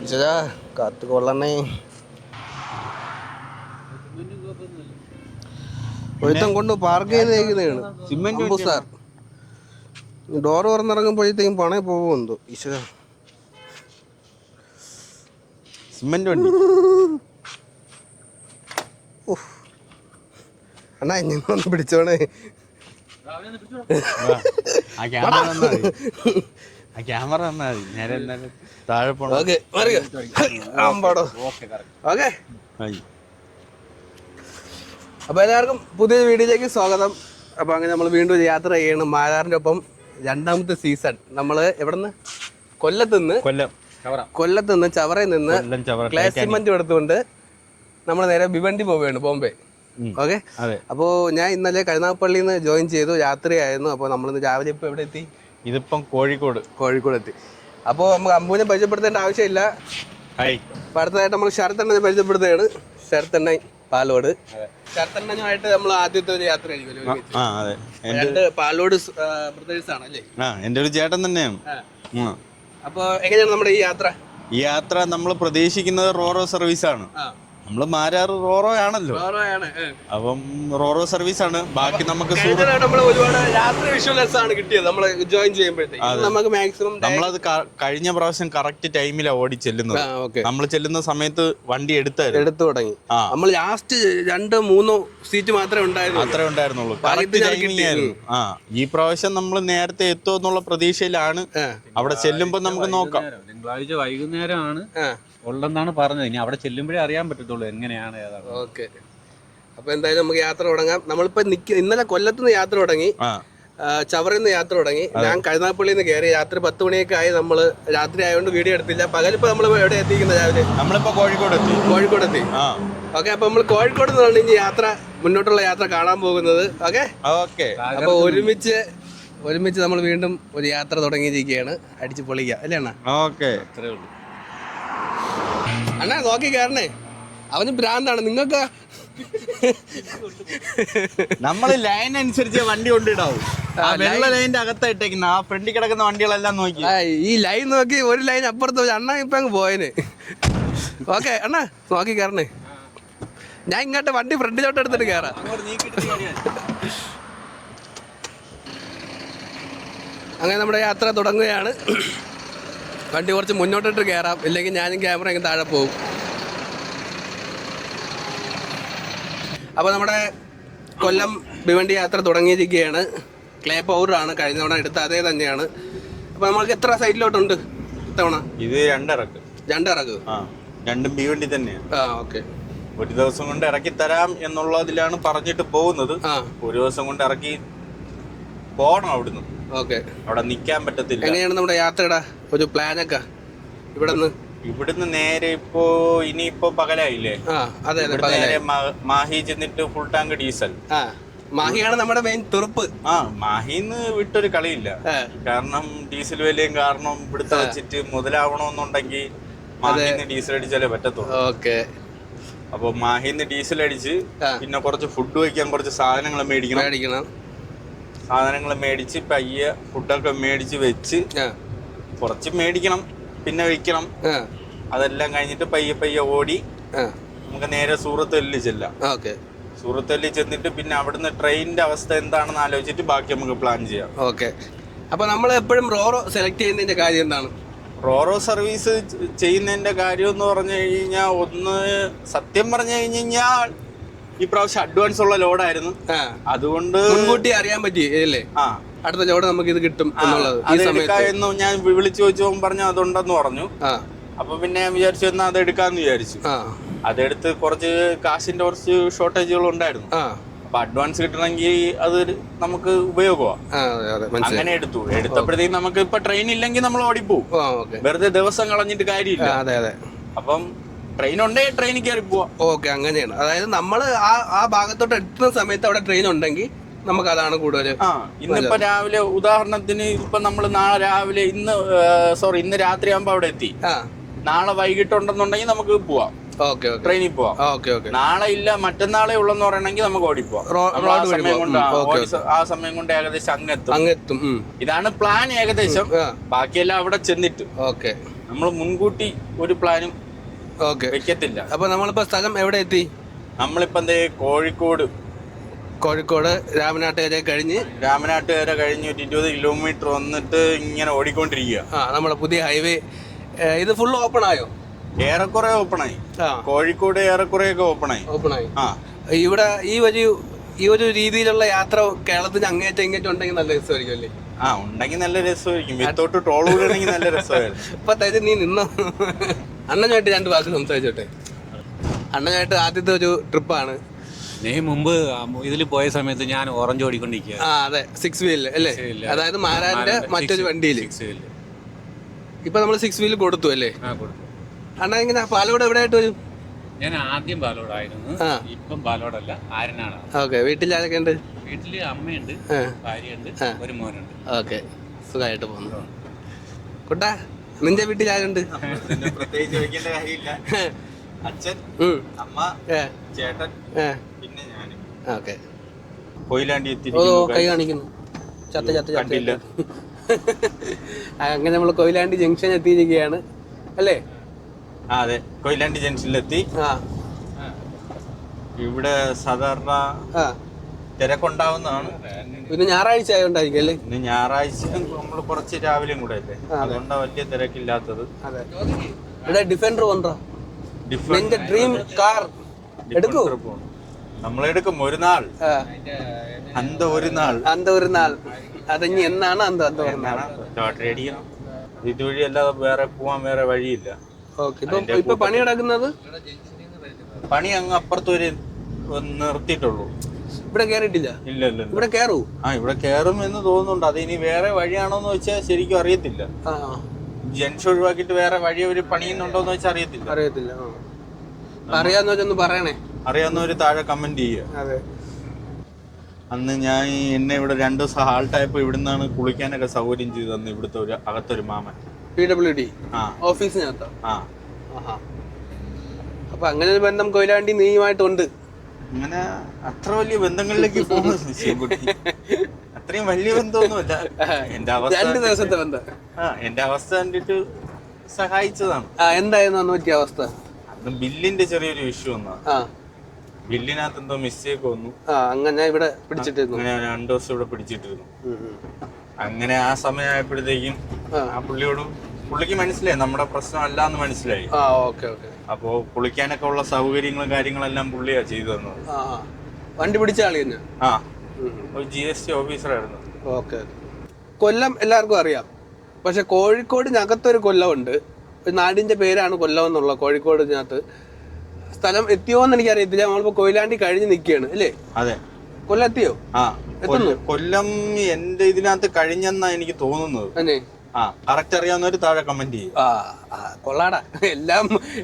ഈശ്വരാ കാത്തു കൊള്ളണേ. ഒരുത്തം കൊണ്ട് പാർക്ക് ചെയ്തേക്കുന്നതാണ് സാർ. ഡോറ് തുറന്നിറങ്ങുമ്പോഴത്തേക്കും പണേ പോകുമെന്തോ. ഈശ്വര സിമെന്റ് വണ്ടി. അണ്ണാ ഇങ്ങനെ പിടിച്ചോണേ. ക്യാമറ തന്നാ മതി. നേരെ താഴെ പോണോ. Okay okay. അപ്പൊ എല്ലാവർക്കും പുതിയ വീഡിയോയിലേക്ക് സ്വാഗതം. അപ്പൊ അങ്ങനെ നമ്മൾ വീണ്ടും യാത്ര ചെയ്യണം മാരാറിന്റെ ഒപ്പം. രണ്ടാമത്തെ സീസൺ നമ്മള് എവിടെന്ന് കൊല്ലത്തുനിന്ന് ചവറയിൽ നിന്ന് ക്ലേ സിമന്റ് എടുത്തുകൊണ്ട് നമ്മൾ നേരെ ഭിവണ്ടി പോവുകയാണ്, ബോംബെ. ഓക്കെ. അപ്പോൾ ഞാൻ ഇന്നലെ കരുനാഗപ്പള്ളിയിൽ നിന്ന് ജോയിൻ ചെയ്തു, രാത്രിയായിരുന്നു. അപ്പോൾ നമ്മളിന്ന് രാവിലെ ഇപ്പോൾ എവിടെ എത്തി? ഇതിപ്പം കോഴിക്കോട് എത്തി. അപ്പോൾ നമുക്ക് അമ്പുവിനെ പരിചയപ്പെടുത്തേണ്ട ആവശ്യമില്ല. അപ്പോൾ അടുത്തതായിട്ട് നമ്മൾ ശരത്തണ്ണനെ പരിചയപ്പെടുത്തുകയാണ്. ശരത്തണ്ണൻ പാലോട്. ശരത്തണ്ണനുമായിട്ട് നമ്മൾ ആദ്യത്തെ ഒരു യാത്ര ആയിരിക്കും. രണ്ട് പാലോട് ബ്രദേഴ്സ് ആണ് അല്ലേ? എൻ്റെ ഒരു ചേട്ടൻ തന്നെയാണ്. അപ്പോൾ എങ്ങനെയാണ് നമ്മുടെ ഈ യാത്ര? നമ്മൾ പ്രതീക്ഷിക്കുന്നത് റോറോ സർവീസാണ്. നമ്മള് മാരാറ് റോറോ ആണല്ലോ, അപ്പം റോറോ സർവീസ് ആണ്. ബാക്കി നമുക്ക് ഒരുപാട് യാത്ര വിഷ്വൽസ് ആണ് കിട്ടിയത് നമ്മൾ ജോയിൻ ചെയ്യുമ്പോഴത്തേക്ക്. നമുക്ക് മാക്സിമം നമ്മളത് കഴിഞ്ഞ പ്രാവശ്യം കറക്റ്റ് ടൈമിലാണ് ഓടി ചെല്ലുന്നത്. നമ്മൾ ചെല്ലുന്ന സമയത്ത് വണ്ടി എടുത്തു തുടങ്ങി. നമ്മൾ ലാസ്റ്റ് 2-3 സീറ്റ് മാത്രമേ ഉണ്ടായിരുന്നുള്ളൂ. ഈ പ്രാവശ്യം നമ്മൾ നേരത്തെ എത്തുമോ എന്നുള്ള പ്രതീക്ഷയിലാണ്. അവിടെ ചെല്ലുമ്പോ നമുക്ക് നോക്കാം. തിങ്കളാഴ്ച വൈകുന്നേരമാണ് ഉള്ളെന്നാണ് പറഞ്ഞത്. ഇനി അവിടെ ചെല്ലുമ്പോഴേ അറിയാൻ പറ്റത്തുള്ളൂ എങ്ങനെയാണ് ഏതാണ്. ഓക്കെ. അപ്പൊ എന്തായാലും നമുക്ക് യാത്ര തുടങ്ങാം. നമ്മളിപ്പോ ഇന്നലെ കൊല്ലത്തുനിന്ന് യാത്ര തുടങ്ങി, ചവറയിൽ നിന്ന് യാത്ര തുടങ്ങി. ഞാൻ കരുനാഗപ്പള്ളിയിൽ നിന്ന് കയറി. രാത്രി 10 മണിയൊക്കെ ആയി. നമ്മള് രാത്രി ആയതുകൊണ്ട് വീഡിയോ എടുത്തില്ല. പകലിപ്പോ നമ്മൾ എവിടെ എത്തിക്കുന്നത്? രാവിലെ നമ്മളിപ്പോ കോഴിക്കോട് എത്തി. ഓക്കെ. അപ്പൊ നമ്മൾ കോഴിക്കോട് നിന്നാണ് ഇനി മുന്നോട്ടുള്ള യാത്ര കാണാൻ പോകുന്നത്. ഓക്കെ. അപ്പൊ ഒരുമിച്ച് നമ്മൾ വീണ്ടും ഒരു യാത്ര തുടങ്ങിയിരിക്കുകയാണ്. അടിച്ച് പൊളിക്കുക അല്ലേ അണ്ണാ? ഓക്കെ. അണ്ണാ നോക്കി കയറണേ. അവന് ഭ്രാന്താണ്. നിങ്ങൾക്ക് നമ്മള് ലൈൻ അനുസരിച്ച് വണ്ടി കൊണ്ടിടാവും. വെള്ള ലൈനിന്റെ അകത്തായിട്ടേക്കുന്ന ആ ഫ്രണ്ടിൽ കിടക്കുന്ന വണ്ടികളെല്ലാം നോക്കി. ഈ ലൈൻ നോക്കി ഒരു ലൈൻ അപ്പുറത്ത് അണ്ണ ഇപ്പൊ അങ്ങ് പോയന്. ഓക്കെ അണ്ണാ നോക്കി കയറണേ. ഞാൻ ഇങ്ങോട്ട് വണ്ടി ഫ്രണ്ടിലോട്ട് എടുത്തിട്ട് കയറാം. അങ്ങനെ നമ്മുടെ യാത്ര തുടങ്ങുകയാണ്. വണ്ടി കുറച്ച് മുന്നോട്ടിട്ട് കയറാം, ഇല്ലെങ്കിൽ ഞാനും ക്യാമറ ഇങ്ങനെ താഴെ പോകും. അപ്പോൾ നമ്മുടെ കൊല്ലം ഭിവണ്ടി യാത്ര തുടങ്ങിയിരിക്കുകയാണ്. ക്ലേ പൗഡറാണ് കഴിഞ്ഞ തവണ എടുത്ത അതേ തന്നെയാണ്. അപ്പോൾ നമ്മൾക്ക് എത്ര സൈഡിലോട്ടുണ്ട് ഇത്തവണ? ഇത് രണ്ടിറക്ക്. രണ്ടും ഭിവണ്ടി തന്നെയാണ്. ഓക്കെ. ഒരു ദിവസം കൊണ്ട് ഇറക്കി തരാം എന്നുള്ളതിലാണ് പറഞ്ഞിട്ട് പോകുന്നത്. ഒരു ദിവസം കൊണ്ട് ഇറക്കി പോകണം അവിടുന്ന്. ഓക്കെ. അവിടെ നിൽക്കാൻ പറ്റത്തില്ല. എങ്ങനെയാണ് നമ്മുടെ യാത്രയുടെ ഒരു പ്ലാനൊക്കെ? ഇവിടുന്ന് നേരെ ഇനിയിപ്പോ പകലായില്ലേ? നേരെ മാഹി ചെന്നിട്ട് ഫുൾ ടാങ്ക് ഡീസൽ. മാഹിയാണ് നമ്മുടെ മെയിൻ തുറപ്പ്. മാഹിന്ന് വിട്ടൊരു കളിയില്ല. കാരണം ഡീസൽ വിലയും കാരണം ഇവിടുത്തെ വെച്ചിട്ട് മുതലാവണമെന്നുണ്ടെങ്കിൽ മാഹിന്ന് ഡീസൽ അടിച്ചാലേ പറ്റത്തുള്ളൂ. ഓക്കെ. അപ്പൊ മാഹിന്ന് ഡീസൽ അടിച്ച് പിന്നെ കുറച്ച് ഫുഡ് വയ്ക്കാൻ കുറച്ച് സാധനങ്ങൾ മേടിക്കണം. സാധനങ്ങൾ മേടിച്ച് പയ്യെ ഫുഡൊക്കെ മേടിച്ച് വെച്ച് കുറച്ച് മേടിക്കണം, പിന്നെ വെക്കണം. അതെല്ലാം കഴിഞ്ഞിട്ട് പയ്യെ ഓടി നമുക്ക് നേരെ സൂറത്തല്ലി ചെല്ലാം. സൂറത്തല്ലി ചെന്നിട്ട് പിന്നെ അവിടുന്ന് ട്രെയിനിന്റെ അവസ്ഥ എന്താണെന്ന് ആലോചിച്ചിട്ട് ബാക്കി നമുക്ക് പ്ലാൻ ചെയ്യാം. ഓക്കെ. അപ്പൊ നമ്മൾ എപ്പോഴും റോറോ സെലക്ട് ചെയ്യുന്നതിന്റെ കാര്യം എന്താണ്? റോറോ സർവീസ് ചെയ്യുന്നതിന്റെ കാര്യം എന്ന് പറഞ്ഞു കഴിഞ്ഞാൽ, ഒന്ന് സത്യം പറഞ്ഞു കഴിഞ്ഞാൽ ഈ പ്രാവശ്യം അഡ്വാൻസ് ഉള്ള ലോഡായിരുന്നു. അതുകൊണ്ട് മുൻകൂട്ടി അറിയാൻ പറ്റി അല്ലേ അടുത്ത ലോഡ് നമുക്ക് ഇത് കിട്ടും എന്നുള്ളത്. എന്ന് ഞാൻ വിളിച്ചു ചോദിച്ചപ്പോൾ പറഞ്ഞു അതുണ്ടെന്ന് പറഞ്ഞു. അപ്പൊ പിന്നെ ഞാൻ വിചാരിച്ചു എന്നാ അത് എടുക്കാന്ന് വിചാരിച്ചു. അതെടുത്ത് കുറച്ച് കാശിന്റെ കുറച്ച് ഷോർട്ടേജുകൾ ഉണ്ടായിരുന്നു. അപ്പൊ അഡ്വാൻസ് കിട്ടണമെങ്കിൽ അത് നമുക്ക് ഉപയോഗമാണ്. അങ്ങനെ എടുത്തപ്പോഴത്തേക്കും നമുക്ക് ഇപ്പൊ ട്രെയിൻ ഇല്ലെങ്കിൽ നമ്മൾ ഓടിപ്പോവും. വെറുതെ ദിവസം കളഞ്ഞിട്ട് കാര്യമില്ല. അപ്പം ട്രെയിൻ ഉണ്ടെങ്കിൽ ട്രെയിനിൽ കയറി പോവാം. ഓക്കെ, അങ്ങനെയാണ്. അതായത് നമ്മൾ ആ ഭാഗത്തോട്ട് എത്തുന്ന സമയത്ത് അവിടെ ട്രെയിൻ ഉണ്ടെങ്കിൽ നമുക്ക് അതാണ് കൂടുതൽ. ഇന്നിപ്പോ രാവിലെ ഉദാഹരണത്തിന് ഇപ്പൊ നമ്മൾ നാളെ രാവിലെ ഇന്ന് രാത്രി ആകുമ്പോ അവിടെ എത്തി. നാളെ വൈകിട്ടുണ്ടെന്നുണ്ടെങ്കിൽ നമുക്ക് പോവാം. ട്രെയിനിൽ പോവാം. നാളെ ഇല്ല മറ്റന്നാളെ ഉള്ളെന്ന് പറയണമെങ്കിൽ നമുക്ക് ഓടിപ്പോവാം. ആ സമയം കൊണ്ട് ഏകദേശം അങ്ങെത്തും. ഇതാണ് പ്ലാൻ ഏകദേശം. ബാക്കിയെല്ലാം അവിടെ ചെന്നിട്ട്. നമ്മൾ മുൻകൂട്ടി ഒരു പ്ലാനും ഓക്കെ വെക്കത്തില്ല. അപ്പൊ നമ്മളിപ്പോ സ്ഥലം എവിടെ എത്തി? നമ്മളിപ്പോ കോഴിക്കോട് രാമനാട്ടുകര കഴിഞ്ഞ് ഒരു 20 കിലോമീറ്റർ വന്നിട്ട് ഇങ്ങനെ ഓടിക്കൊണ്ടിരിക്കുക. നമ്മളെ പുതിയ ഹൈവേ ഇത് ഫുൾ ഓപ്പൺ ആയോ? ഏറെക്കുറെ ഓപ്പണായി. കോഴിക്കോട് ഏറെക്കുറെയൊക്കെ ഓപ്പണായി. ഇവിടെ ഈ ഒരു രീതിയിലുള്ള യാത്ര കേരളത്തിന് അങ്ങേറ്റം ഉണ്ടെങ്കിൽ നല്ല രസമായിരിക്കും അല്ലേ? ഉണ്ടെങ്കിൽ നല്ല രസമായിരിക്കും. വിത്തോട്ട് ടോൾ കൂടെയാണെങ്കിൽ നല്ല രസമായിരുന്നു. ഇപ്പൊ തരും നീ നിന്നോ. അണ്ണനുമായിട്ട് 2 വാക്ക് സംസാരിച്ചോട്ടെ. അണ്ണനായിട്ട് ആദ്യത്തെ ഒരു ട്രിപ്പാണ്. നീ മുമ്പ് ഇതിൽ പോയ സമയത്ത് ഞാൻ ഓറഞ്ച് ഓടിക്കൊണ്ടിരിക്കുക. അതെ 6 വീലിൽ അല്ലേ? അതായത് മാരാന്റെ മറ്റൊരു വണ്ടിയിൽ. ഇപ്പൊ നമ്മൾ 6 വീല് കൊടുത്തു അല്ലേ? അണ്ണ ഇങ്ങനെ പാലോട് എവിടെ ആയിട്ട് വരും? ഞാൻ ആദ്യം പാലോടായിരുന്നു, ഇപ്പം പാലോടല്ല, ആരനാണ്. ഓക്കെ. വീട്ടിൽ ആരൊക്കെ ഉണ്ട്? വീട്ടില് അമ്മയുണ്ട്, ഭാര്യയുണ്ട്, ഒരു മോനുണ്ട്. ഓക്കെ, സുഖമായിട്ട് പോകുന്നു. കുട്ടാ, നിന്റെ വീട്ടിൽ ആരുണ്ട്? പ്രത്യേകിച്ച് ചോദിക്കേണ്ട കാര്യമില്ല. അച്ഛൻ, അമ്മ, ചേട്ടൻ, പിന്നെ ഞാൻ. ഓക്കെ. കൊയിലാണ്ടി എത്തി. കൈ കാണിക്കുന്നു. ചത്തില്ല. അങ്ങനെ നമ്മൾ കൊയിലാണ്ടി ജംഗ്ഷൻ എത്തിയിരിക്കുകയാണ് അല്ലേ? അതെ, കൊയിലാണ്ടി ജംഗ്ഷനിലെത്തി. ഇവിടെ സാധാരണ തിരക്കുണ്ടാവുന്നതാണ്. പിന്നെ ഞായറാഴ്ച ആയതുകൊണ്ടായിരിക്കും അല്ലേ? ഇന്ന് ഞായറാഴ്ച നമ്മൾ കുറച്ച് രാവിലെയും കൂടെ അല്ലേ, അതുകൊണ്ടാണ് വലിയ തിരക്കില്ലാത്തത്. ഇവിടെ ഡിഫൻഡർ കൊണ്ടോ? നിന്റെ ഡ്രീം കാർ എടുക്കൂ. നമ്മളെടുക്കും ഒരു നാൾ. ഒരു നാൾ അതിനി എന്നാണ്? ഇതുവഴി അല്ലാതെ വേറെ പോവാൻ വേറെ വഴിയില്ല. ഇപ്പൊ പണി നടക്കുന്നത്? പണി അങ്ങ് അപ്പുറത്തൊരു നിർത്തിയിട്ടുള്ളൂ. ഇവിടെ കേറിയിട്ടില്ല? ഇല്ല. ഇവിടെ കേറൂ? ഇവിടെ കേറും എന്ന് തോന്നുന്നുണ്ട്. അത് ഇനി വേറെ വഴിയാണോന്ന് വെച്ചാൽ ശരിക്കും അറിയത്തില്ല. ജംഗ്ഷൻ ഒഴിവാക്കിയിട്ട് വേറെ വഴി ഒരു പണിയുന്നുണ്ടോന്ന് വെച്ചാൽ അറിയത്തില്ല. അറിയാവുന്നവരൊന്ന് പറയണേ. അറിയാവുന്നവര് താഴെ കമന്റ് ചെയ്യുക. അന്ന് എന്നെ ഇവിടെ 2 ദിവസം ഹാൾട്ടായപ്പോ ഇവിടുന്നാണ് കുളിക്കാനൊക്കെ സൗകര്യം ചെയ്തു തന്നു. ഇവിടുത്തെ അകത്തൊരു മാമൻ PWD ഓഫീസിനകത്തോ? അപ്പൊ അങ്ങനെ ഒരു ബന്ധം കൊയിലാണ്ടി നീയുമായിട്ടുണ്ട്. അങ്ങനെ അത്ര വലിയ ബന്ധങ്ങളിലേക്ക് പോകുന്നു. അത്രയും വലിയ ബന്ധമൊന്നുമല്ല. എന്റെ അവസ്ഥ 2 ദിവസത്തെ ബന്ധം. എന്റെ അവസ്ഥ കണ്ടിട്ട് സഹായിച്ചതാണ്. എന്തായിരുന്നു അന്ന് പറ്റിയ അവസ്ഥ? അന്ന് ബില്ലിന്റെ ചെറിയൊരു ഇഷ്യൂ വന്നാ. ബില്ലിനകത്ത് എന്തോ മിസ്റ്റേക്ക് വന്നു. അങ്ങനെ ഇവിടെ പിടിച്ചിട്ടിരുന്നു. അങ്ങനെ 2 ദിവസം ഇവിടെ പിടിച്ചിട്ടിരുന്നു. അങ്ങനെ ആ സമയമായപ്പോഴത്തേക്കും ആ പുള്ളിക്ക് മനസ്സിലായി നമ്മുടെ പ്രശ്നമല്ല എന്ന് മനസ്സിലായി. അപ്പോ കുളിക്കാനൊക്കെ ഉള്ള സൗകര്യങ്ങളും കാര്യങ്ങളെല്ലാം പുള്ളിയാ ചെയ്തു തന്നത്. വണ്ടി പിടിച്ച ആളി തന്നെ? ഒരു GST ഓഫീസറായിരുന്നു. കൊല്ലം എല്ലാവർക്കും അറിയാം. പക്ഷെ കോഴിക്കോടിനകത്തൊരു കൊല്ലമുണ്ട്. ഒരു നാടിന്റെ പേരാണ് കൊല്ലം എന്നുള്ള. കോഴിക്കോടിനകത്ത് സ്ഥലം എത്തിയോന്ന് എനിക്കറിയത്തില്ല. നമ്മളിപ്പോ കൊയിലാണ്ടി കഴിഞ്ഞ് നിൽക്കുകയാണ് അല്ലേ? അതെ. കൊല്ലം എത്തിയോ? കൊല്ലം എന്റെ ഇതിനകത്ത് കഴിഞ്ഞെന്നാ എനിക്ക് തോന്നുന്നത്. കറക്റ്റ് അറിയാവുന്നവര് താഴെ കമന്റ് ചെയ്യും. കൊള്ളാടാ.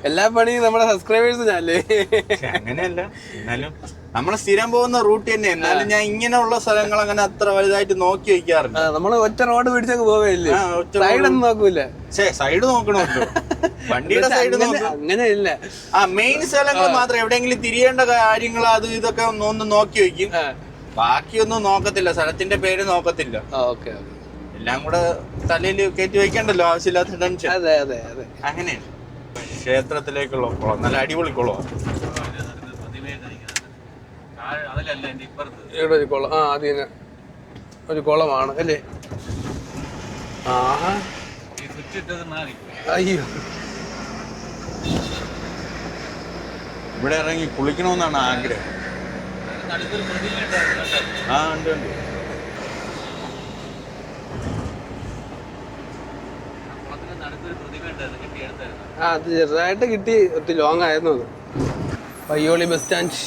എല്ലാ പണിയും നമ്മുടെ സബ്സ്ക്രൈബേഴ്സ് ഞാനല്ലേ? അങ്ങനെയല്ല, എന്നാലും നമ്മള് സ്ഥിരം പോകുന്ന റൂട്ട് തന്നെ. എന്നാലും ഞാൻ ഇങ്ങനെയുള്ള സ്ഥലങ്ങൾ അങ്ങനെ അത്ര വലുതായിട്ട് നോക്കി വെക്കാറില്ല. നമ്മള് ഒറ്റ റോഡ് പിടിച്ചൊക്കെ പോവല്ലേ? സൈഡൊന്നും നോക്കൂല. സൈഡ് നോക്കണമല്ലോ, വണ്ടിയുടെ സൈഡ് നോക്കും. അങ്ങനെയില്ല. മെയിൻ സ്ഥലങ്ങൾ മാത്രം എവിടെയെങ്കിലും തിരിയേണ്ട കാര്യങ്ങൾ അത് ഇതൊക്കെ ഒന്ന് നോക്കി വെക്കും. ബാക്കിയൊന്നും നോക്കത്തില്ല. സ്ഥലത്തിന്റെ പേര് നോക്കത്തില്ല. എല്ലാം കൂടെ തലയിൽ കയറ്റി വെക്കണ്ടല്ലോ, ആവശ്യമില്ലാത്ത ടെൻഷൻ. അങ്ങനെയാണ്. ക്ഷേത്രത്തിലേക്കുള്ള കുളം നല്ല അടിപൊളി കുളമാണ്. ഇവിടെ ഒരു കുളം. അതിന് ഒരു കുളമാണ് അല്ലേ? അയ്യോ, ഇവിടെ ഇറങ്ങി കുളിക്കണമെന്നാണ് ആഗ്രഹം. ഉണ്ട്. അത് ചെറുതായിട്ട് കിട്ടി. ഒത്തിരി ലോങ് ആയിരുന്നു അത്. Payyoli bus stand.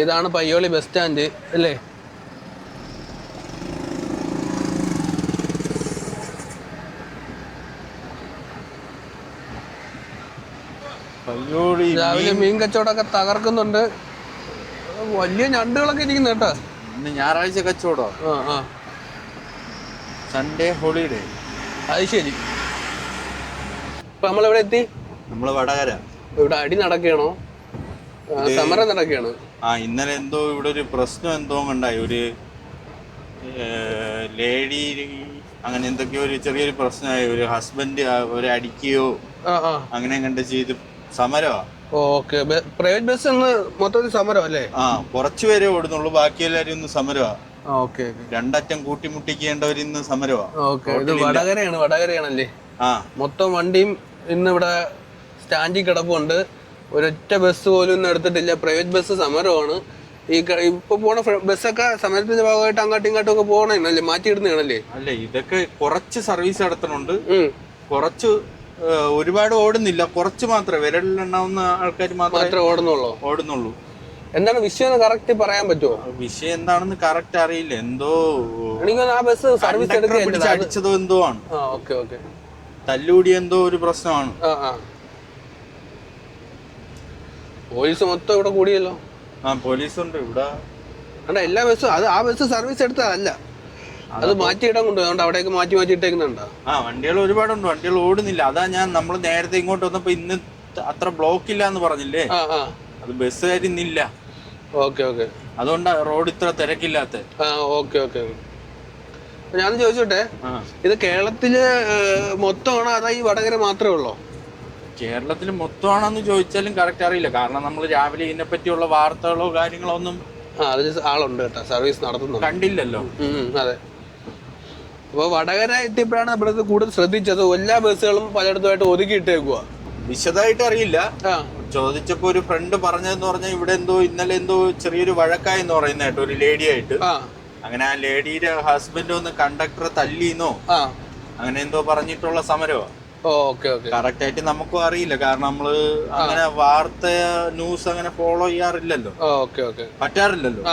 ഇതാണ് പയ്യോളി ബസ് സ്റ്റാൻഡ് അല്ലേ? രാവിലെ മീൻ കച്ചവടമൊക്കെ തകർക്കുന്നുണ്ട്. വലിയ ഞണ്ടുകളൊക്കെ ഇരിക്കുന്നു കേട്ടോ. ഇന്ന് ഞായറാഴ്ച കച്ചവടം. Sunday holiday. അത് ശരി. ഇപ്പൊ നമ്മളെവിടെ എത്തി? നമ്മള് വടകര. ഇവിടെ അടി നടക്കുകയാണോ? സമരം നടക്കുകയാണ്. ഇന്നലെ എന്തോ ഇവിടെ ഒരു പ്രശ്നം എന്തോ ഉണ്ടായി. ഒരു ലേഡി അങ്ങനെ എന്തൊക്കെയോ ഒരു ചെറിയൊരു പ്രശ്നമായി. ഒരു ഹസ്ബൻഡ് ഒരു അടിക്കുകയോ അങ്ങനെ കണ്ട് ചെയ്ത് സമരമാ. ഓക്കെ, പ്രൈവറ്റ് ബസ് മൊത്തത്തിൽ സമരം അല്ലേ? കുറച്ചു പേരെ ഓടുന്നുള്ളൂ, ബാക്കി എല്ലാരും ഇന്ന് സമരമാ. ഓക്കെ, രണ്ടറ്റം കൂട്ടിമുട്ടിക്കേണ്ടവർ ഇന്ന് സമരമാ. ഇത് വടകരയാണല്ലേ? മൊത്തം വണ്ടിയും ഇന്ന് ഇവിടെ സ്റ്റാൻഡിൽ കിടപ്പുണ്ട്. ഒരൊറ്റ ബസ് പോലും ഇന്ന് എടുത്തിട്ടില്ല. പ്രൈവറ്റ് ബസ് സമരമാണ്. ഈ ഇപ്പൊ പോണ ബസ്സൊക്കെ സമരത്തിന്റെ ഭാഗമായിട്ട് അങ്ങോട്ടും ഇങ്ങോട്ടും ഒക്കെ പോകണല്ലേ, മാറ്റിയിടുന്നതാണല്ലേ? അല്ല, ഇതൊക്കെ കുറച്ച് സർവീസ് നടത്തുന്നുണ്ട്, കുറച്ച് ഒരുപാട് ഓടുന്നില്ല, കുറച്ച് മാത്രമേ, വിരലിലെണ്ണാവുന്ന ആൾക്കാർ മാത്രമേ ഓടുന്നുള്ളൂ. എന്താണ് വിഷയം കറക്റ്റ് പറയാൻ പറ്റുമോ? വിഷയം എന്താണെന്ന് കറക്റ്റ് അറിയില്ല. എന്തോ ആ ബസ് സർവീസ് അടിച്ചതോ എന്തോ ആണ്. തല്ലുകൂടി എന്തോ ഒരു പ്രശ്നമാണ്. പോലീസ് മൊത്തം ഇവിടെ കൂടിയല്ലോ. പോലീസ് ഉണ്ട് ഇവിടെ. എല്ലാ ബസ്സും ആ ബസ് സർവീസ് എടുത്തതല്ല, അത് മാറ്റിയിടാൻ കൊണ്ട് അവിടേക്ക് മാറ്റി ഇട്ടേക്കുന്നുണ്ടോ? വണ്ടികൾ ഒരുപാടുണ്ട്, വണ്ടികൾ ഓടുന്നില്ല. അതാ നമ്മൾ നേരത്തെ ഇങ്ങോട്ട് വന്നപ്പോ ഇന്ന് അത്ര ബ്ലോക്ക് ഇല്ല എന്ന് പറഞ്ഞില്ലേ, അത് ബസ്സുകാർ ഇന്നില്ല. അതുകൊണ്ടാ റോഡ് ഇത്ര തിരക്കില്ലാത്ത. ഞാൻ ചോദിച്ചോട്ടെ, ഇത് കേരളത്തില് മൊത്തമാണോ അതോ ഈ വടകര മാത്രമേ ഉള്ളോ? കേരളത്തിൽ മൊത്തമാണെന്ന് ചോദിച്ചാലും കറക്റ്റ് അറിയില്ല. കാരണം നമ്മൾ രാവിലെ ഇതിനെ പറ്റിയുള്ള വാർത്തകളോ കാര്യങ്ങളോ ഒന്നും ആളുണ്ട് കേട്ടോ, സർവീസ് നടത്തുന്നു കണ്ടില്ലല്ലോ. അതെ. അപ്പൊ വടകര എത്തിയപ്പോഴാണ് നമ്മളിത് കൂടുതൽ ശ്രദ്ധിച്ചത്. എല്ലാ ബസ്സുകളും പലയിടത്തുമായിട്ട് ഒതുക്കിയിട്ടേക്കുക. വിശദമായിട്ട് അറിയില്ല. ചോദിച്ചപ്പോ ഒരു ഫ്രണ്ട് പറഞ്ഞതെന്ന് പറഞ്ഞാൽ ഇവിടെ ഇന്നലെ എന്തോ ചെറിയൊരു വഴക്കായെന്ന് പറയുന്ന കേട്ടോ, ഒരു ലേഡിയായിട്ട്. അങ്ങനെ ആ ലേഡിയുടെ ഹസ്ബൻഡ് ഒന്ന് കണ്ടക്ടറെ തല്ലിന്നോ അങ്ങനെ എന്തോ പറഞ്ഞിട്ടുള്ള സമരമാ. കറക്റ്റ് ആയിട്ട് നമുക്കും അറിയില്ല, കാരണം നമ്മള് അങ്ങനെ വാർത്ത ന്യൂസ് അങ്ങനെ ഫോളോ ചെയ്യാറില്ലല്ലോ, പറ്റാറില്ലല്ലോ,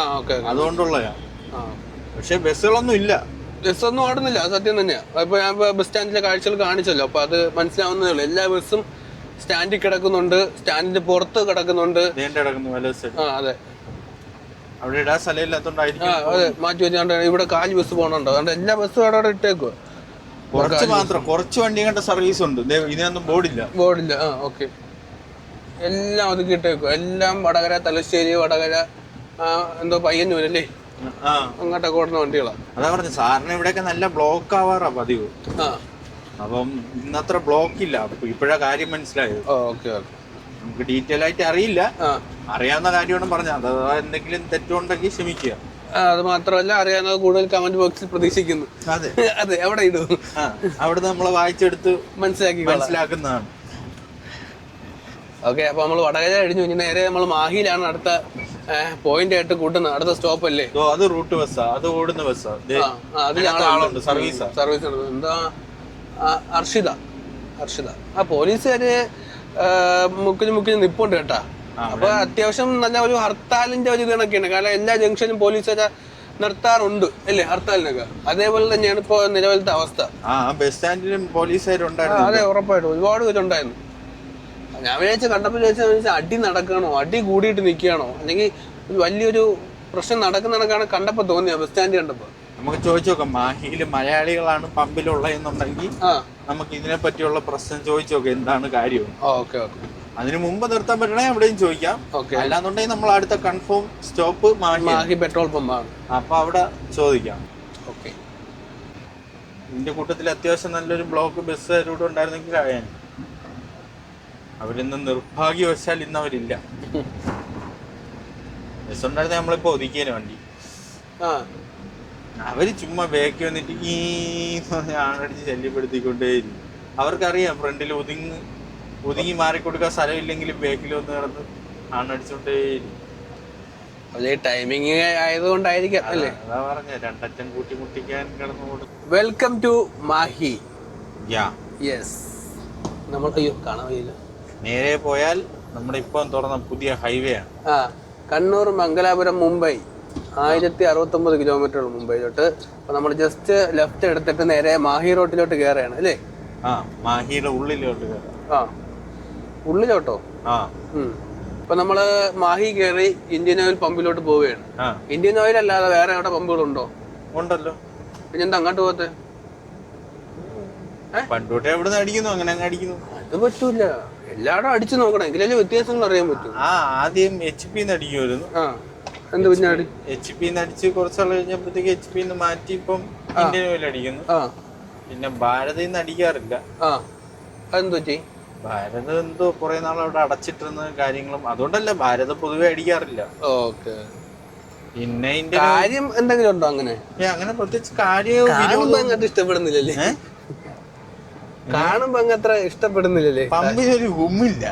അതുകൊണ്ടുള്ളയാ. പക്ഷെ ബസ്സുകളൊന്നും ഇല്ല, ബസ്സൊന്നും ഓടുന്നില്ല, സത്യം തന്നെയാ. ഇപ്പൊ ഞാൻ ബസ് സ്റ്റാൻഡിലെ കാഴ്ചകൾ കാണിച്ചല്ലോ, അപ്പൊ അത് മനസ്സിലാവുന്നതേ ഉള്ളൂ. എല്ലാ ബസ്സും സ്റ്റാൻഡിൽ കിടക്കുന്നുണ്ട്, സ്റ്റാൻഡിന്റെ പുറത്ത് കിടക്കുന്നുണ്ട്. അതെ, അവിടെ ഇടാൻ സ്ഥലമില്ലാത്തോണ്ടായിരിക്കും. അതെ, മാറ്റി വെച്ചാണ്ട് ഇവിടെ കാലി ബസ് പോകണുണ്ടോ, അതുകൊണ്ട് എല്ലാ ബസ്സും അവിടെ ഇട്ടേക്കുക. കുറച്ച് വണ്ടി കണ്ട സർവീസ് ഉണ്ട്, ഇതിനൊന്നും ബോർഡില്ല. ഓക്കെ, എല്ലാം ഒതുക്കി ഇട്ടേക്കുക. എല്ലാം വടകര, തലശ്ശേരി, വടകര, എന്തോ പയ്യന്നൂരല്ലേ, അങ്ങോട്ടൊക്കെ ഓടുന്ന വണ്ടികളാ. അതാ പറഞ്ഞു സാറിന് ഇവിടെയൊക്കെ നല്ല ബ്ലോക്ക് ആവാറാ പതിവ്. അപ്പം ഇന്നത്ര ബ്ലോക്ക് ഇല്ല. ഇപ്പോഴാ കാര്യം മനസ്സിലായത്. നമുക്ക് ഡീറ്റെയിൽ ആയിട്ട് അറിയില്ല, അറിയാവുന്ന കാര്യമാണ് പറഞ്ഞത്. അഥവാ എന്തെങ്കിലും തെറ്റുണ്ടെങ്കിൽ ക്ഷമിക്കുക. അത് മാത്രമല്ല, അറിയാവുന്നത് കൂടുതൽ കമന്റ് ബോക്സിൽ പ്രതീക്ഷിക്കുന്നു. അതെ, അവിടെ ഇടും, അവിടെ നമ്മളെ വായിച്ചെടുത്ത് മനസ്സിലാക്കുന്നതാണ്. ഓക്കെ, അപ്പൊ നമ്മൾ വടകര കഴിഞ്ഞു. ഇനി നേരെ നമ്മൾ മാഹിയിലാണ് അടുത്ത പോയിന്റ് ആയിട്ട് കൂട്ടുന്നത്. അടുത്ത സ്റ്റോപ്പ് അല്ലേ? അത് റൂട്ട് ബസ്സാ, അത് ഓടുന്ന ബസ്സാ. സർവീസ് എന്താ അർഷിത. ആ പോലീസുകാര് മുക്കിന് നിപ്പുണ്ട് കേട്ടാ. അപ്പൊ അത്യാവശ്യം നല്ല ഒരു ഹർത്താലിന്റെ ഒരു കണക്കാണ്. കാരണം എല്ലാ ജംഗ്ഷനും പോലീസുകാരെ നിർത്താറുണ്ട് അല്ലേ, ഹർത്താലിനൊക്കെ. അതേപോലെ തന്നെയാണ് ഇപ്പൊ നിലവിലത്തെ അവസ്ഥ. ബസ് സ്റ്റാൻഡിലും പോലീസുകാരുണ്ടായിരുന്നു. അതെ, ഉറപ്പായിട്ടും ഒരുപാട് പേരുണ്ടായിരുന്നു. ഞാൻ വിചാരിച്ച അടി നടക്കണോ, അടി കൂടിയിട്ട് നിൽക്കുകയാണോ, അല്ലെങ്കിൽ വലിയൊരു പ്രശ്നം നടക്കാണ് കണ്ടപ്പോ തോന്നിയ ബസ് സ്റ്റാൻഡ് കണ്ടപ്പോ. നമുക്ക് ചോദിച്ചു നോക്കാം, മാഹിയില് മലയാളികളാണ് പമ്പിലുള്ളതെന്നുണ്ടെങ്കിൽ നമുക്ക് ഇതിനെ പറ്റിയുള്ള പ്രശ്നം ചോദിച്ചു നോക്കാം, എന്താണ് കാര്യം. അതിന് മുമ്പ് നിർത്താൻ പറ്റണേ എവിടെയും ചോദിക്കാം. അല്ലാന്നുണ്ടെങ്കിൽ നമ്മൾ അടുത്ത കൺഫേം സ്റ്റോപ്പ് മാഹി പെട്രോൾ പമ്പാണ്, അപ്പൊ അവിടെ ചോദിക്കാം. ഇതിന്റെ കൂട്ടത്തിൽ അത്യാവശ്യം നല്ലൊരു ബ്ലോക്ക് ബസ്സുകാരോട് ഉണ്ടായിരുന്നെങ്കിൽ ആയാൽ. അവരിന്ന് നിർഭാഗ്യവശാൽ ഇന്ന് അവരില്ല. ബസ് ഉണ്ടായിരുന്നെ നമ്മളിപ്പോ ഒതുക്കിയേനെ വണ്ടി. അവര് ചുമ്മാ ബാക്കി വന്നിട്ട് ഈ ആണടിച്ച് ശല്യപ്പെടുത്തിക്കൊണ്ടേയിരിക്കും. അവർക്കറിയാം ഫ്രണ്ടിൽ ഒതുങ്ങി മാറിക്കൊടുക്കാൻ സ്ഥലമില്ലെങ്കിലും ബാക്കിൽ വന്ന് കിടന്ന് ആണടിച്ചോണ്ടേയിരിക്കും. ടൈമിങ് ആയതുകൊണ്ടായിരിക്കാം അല്ലേ? അതാ പറഞ്ഞ രണ്ടറ്റം കൂട്ടിമുട്ടിക്കാൻ കിടന്നു കൊടുക്കും. Welcome to Mahe. യെസ്, നമ്മൾ കാണാൻ കഴിയില്ല. നേരെ പോയാൽ നമ്മുടെ ഇപ്പം തുറന്ന പുതിയ ഹൈവേ ആണ്. കണ്ണൂർ മംഗലാപുരം മുംബൈ 1069 കിലോമീറ്റർ മുംബൈ തൊട്ട്. അപ്പൊ നമ്മൾ ജസ്റ്റ് ലെഫ്റ്റ് എടുത്തിട്ട് നേരെ മാഹി റോഡിലോട്ട് കയറുകയാണ് അല്ലേ? മാഹിയുടെ ഉള്ളിലോട്ട് കയറാം. ഉള്ളിലോട്ടോ? ഇപ്പൊ നമ്മള് മാഹി കയറി ഇന്ത്യൻ ഓയിൽ പമ്പിലോട്ട് പോവുകയാണ്. ഇന്ത്യൻ ഓയിൽ അല്ലാതെ വേറെ എവിടെ പമ്പുകളുണ്ടോ? ഉണ്ടല്ലോ. പിന്നെ എന്താ അങ്ങോട്ട് പോകത്തെ? പണ്ടോട്ടെ എവിടെ അടിക്കുന്നു, അങ്ങനെ അടിക്കുന്നു. അത് പറ്റൂല, എല്ലായിടും അടിച്ചു നോക്കണം, എങ്കിലല്ലേ വ്യത്യാസങ്ങൾ അറിയാൻ പറ്റും. ആദ്യം HP അടിക്കുമായിരുന്നു. എന്ത് പിന്നെ HP അടിച്ച് കുറച്ചാൾ കഴിഞ്ഞപ്പോഴത്തേക്ക് HP മാറ്റി ഇപ്പം ഇന്ത്യൻ ഓയിൽ അടിക്കുന്നു. പിന്നെ ഭാരതിൽ നിന്ന് അടിക്കാറില്ല. ആ അതെന്ത് പറ്റി? ഭാരത് എന്തോ കുറെ നാൾ അവിടെ അടച്ചിട്ടിരുന്ന കാര്യങ്ങളും അതുകൊണ്ടല്ല ഭാരത് പൊതുവെ അടിക്കാറില്ല. ഓക്കെ. പിന്നെ കാര്യം എന്തെങ്കിലും ഉണ്ടോ അങ്ങനെ? അങ്ങനെ പ്രത്യേകിച്ച് കാര്യവും അങ്ങോട്ട് ഇഷ്ടപ്പെടുന്നില്ലല്ലേ? കാണുമ്പോ അങ്ങത്ര ഇഷ്ടപ്പെടുന്നില്ലല്ലേ? പമ്പിനൊരു ഗുമ്മില്ല.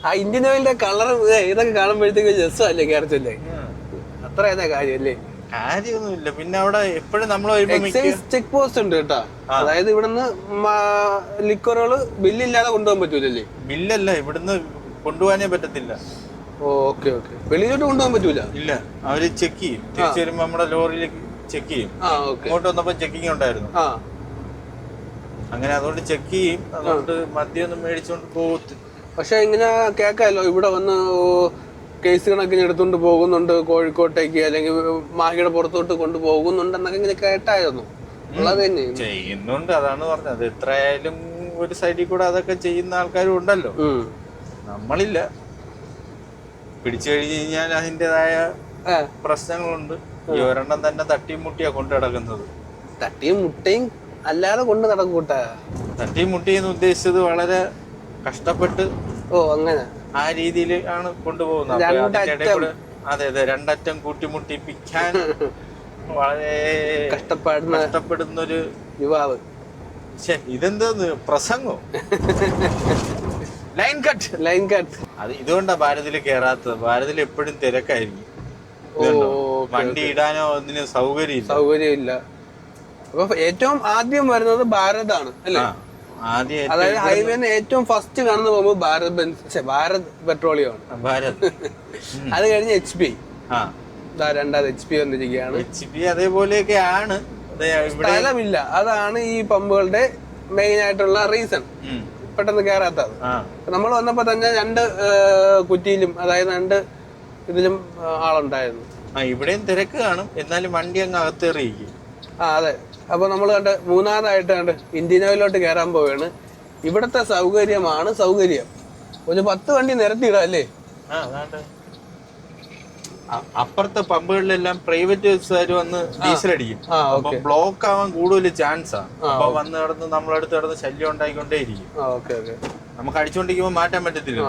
ആ ഇന്ത്യൻ ഓയിലിന്റെ കളർ ഇതൊക്കെ കാണുമ്പോഴത്തേക്ക് രസമല്ലേ കേരളത്തില്ലേ? അത്ര ഏതാ കാര്യല്ലേ? കാര്യമൊന്നുമില്ല. പിന്നെ അവിടെ എപ്പോഴും നമ്മൾ എക്സൈസ് ചെക്ക് പോസ്റ്റ് ഉണ്ട് കേട്ടോ. അതായത് ഇവിടുന്ന് ലിക്വറുകള് ബില്ലില്ലാതെ കൊണ്ടുപോകാൻ പറ്റൂലല്ലേ? ബില്ലല്ല, ഇവിടുന്ന് കൊണ്ടുപോകാനേ പറ്റത്തില്ല. ഓക്കെ. വെളിയിലോട്ട് കൊണ്ടുപോകാൻ പറ്റൂല? ഇല്ല, അവര് ചെക്ക് ചെയ്യും. തിരിച്ചു വരുമ്പോ നമ്മുടെ ലോറിയിലേക്ക് ചെക്ക് ചെയ്യും. ഇങ്ങോട്ട് വന്നപ്പോ ചെക്കിങ് ഉണ്ടായിരുന്നു. അങ്ങനെ അതുകൊണ്ട് ചെക്ക് ചെയ്യും. അതുകൊണ്ട് മദ്യമൊന്നും മേടിച്ചോണ്ട് പോകത്തില്ല. പക്ഷെ ഇങ്ങനെ കേക്കാലോ, ഇവിടെ വന്ന് കേസ് കണക്കിന് എടുത്തോണ്ട് പോകുന്നുണ്ട് കോഴിക്കോട്ടേക്ക്, അല്ലെങ്കിൽ മാഹിയുടെ പുറത്തോട്ട് കൊണ്ടുപോകുന്നുണ്ടെന്നൊക്കെ ഇങ്ങനെ കേട്ടായിരുന്നു. ഉള്ളത് തന്നെ ചെയ്യുന്നുണ്ട്. അതാണ് പറഞ്ഞത്. എത്രയായാലും ഒരു സൈഡിൽ കൂടെ അതൊക്കെ ചെയ്യുന്ന ആൾക്കാരും ഉണ്ടല്ലോ. നമ്മളില്ല. പിടിച്ചു കഴിഞ്ഞു കഴിഞ്ഞാൽ അതിൻ്റെതായ പ്രശ്നങ്ങളുണ്ട്. ഈ ഒരെണ്ണം തന്നെ തട്ടിയും മുട്ടിയാ കൊണ്ടു നടക്കുന്നത്. തട്ടിയും മുട്ടയും അല്ലാതെ കൊണ്ട് നടക്കൂട്ടാ. തട്ടിയും മുട്ടിയെന്ന് ഉദ്ദേശിച്ചത് വളരെ കഷ്ടപ്പെട്ട് അങ്ങനെ ആ രീതിയിൽ ആണ് കൊണ്ടുപോകുന്നത്. അതെ, രണ്ടറ്റം കൂട്ടിമുട്ടിപ്പിക്കാൻ വളരെ കഷ്ടപ്പെടുന്നൊരു യുവാവ്. ഇതെന്തോന്ന് പ്രസംഗോ? Line cut. അത് ഇതുകൊണ്ടാ ഭാരതിൽ കേറാത്തത്. ഭാരതിൽ എപ്പോഴും തിരക്കായിരിക്കും. വണ്ടി ഇടാനോ അതിന് സൗകര്യമില്ല. അപ്പൊ ഏറ്റവും ആദ്യം വരുന്നത് ഭാരതാണ് അല്ലേ? അതായത് ഹൈവേന്ന് ഏറ്റവും ഫസ്റ്റ് കാണുന്ന പോകുമ്പോൾ ഭാരത് പെട്രോളിയം ആണ്. അത് കഴിഞ്ഞ് HP, രണ്ടാമത് HP വന്നിരിക്കുകയാണ്. അതേപോലെയൊക്കെ ആണ്. സ്ഥലമില്ല, അതാണ് ഈ പമ്പുകളുടെ മെയിൻ ആയിട്ടുള്ള റീസൺ പെട്ടെന്ന് കയറാത്തത്. നമ്മൾ വന്നപ്പോ തന്നെ 2 കുറ്റിയിലും, അതായത് 2 ഇതിലും ആളുണ്ടായിരുന്നു. ഇവിടെയും തിരക്ക് കാണും, എന്നാലും വണ്ടി അങ്ങ് അകത്തേറിയിരിക്കും. അതെ. അപ്പൊ നമ്മൾ മൂന്നാമതായിട്ട് ഇന്ത്യൻ ഓയിലോട്ട് കയറാൻ പോവുകയാണ്. ഇവിടത്തെ സൗകര്യമാണ് സൗകര്യം. ഒരു 10 വണ്ടി നിരത്തിയിടാം അല്ലേ? അപ്പുറത്തെ പമ്പുകളിലെല്ലാം പ്രൈവറ്റ് ബസ്സുകാർ വന്ന് ഡീസൽ അടിക്കും. അപ്പൊ ബ്ലോക്ക് ആവാൻ കൂടുതൽ ചാൻസാ. അപ്പൊ വന്ന് കിടന്ന് നമ്മളടുത്ത് കിടന്ന് ശല്യം ഉണ്ടായിക്കൊണ്ടേയിരിക്കും. നമുക്ക് അടിച്ചോണ്ടിരിക്കുമ്പോ മാറ്റാൻ പറ്റത്തില്ല.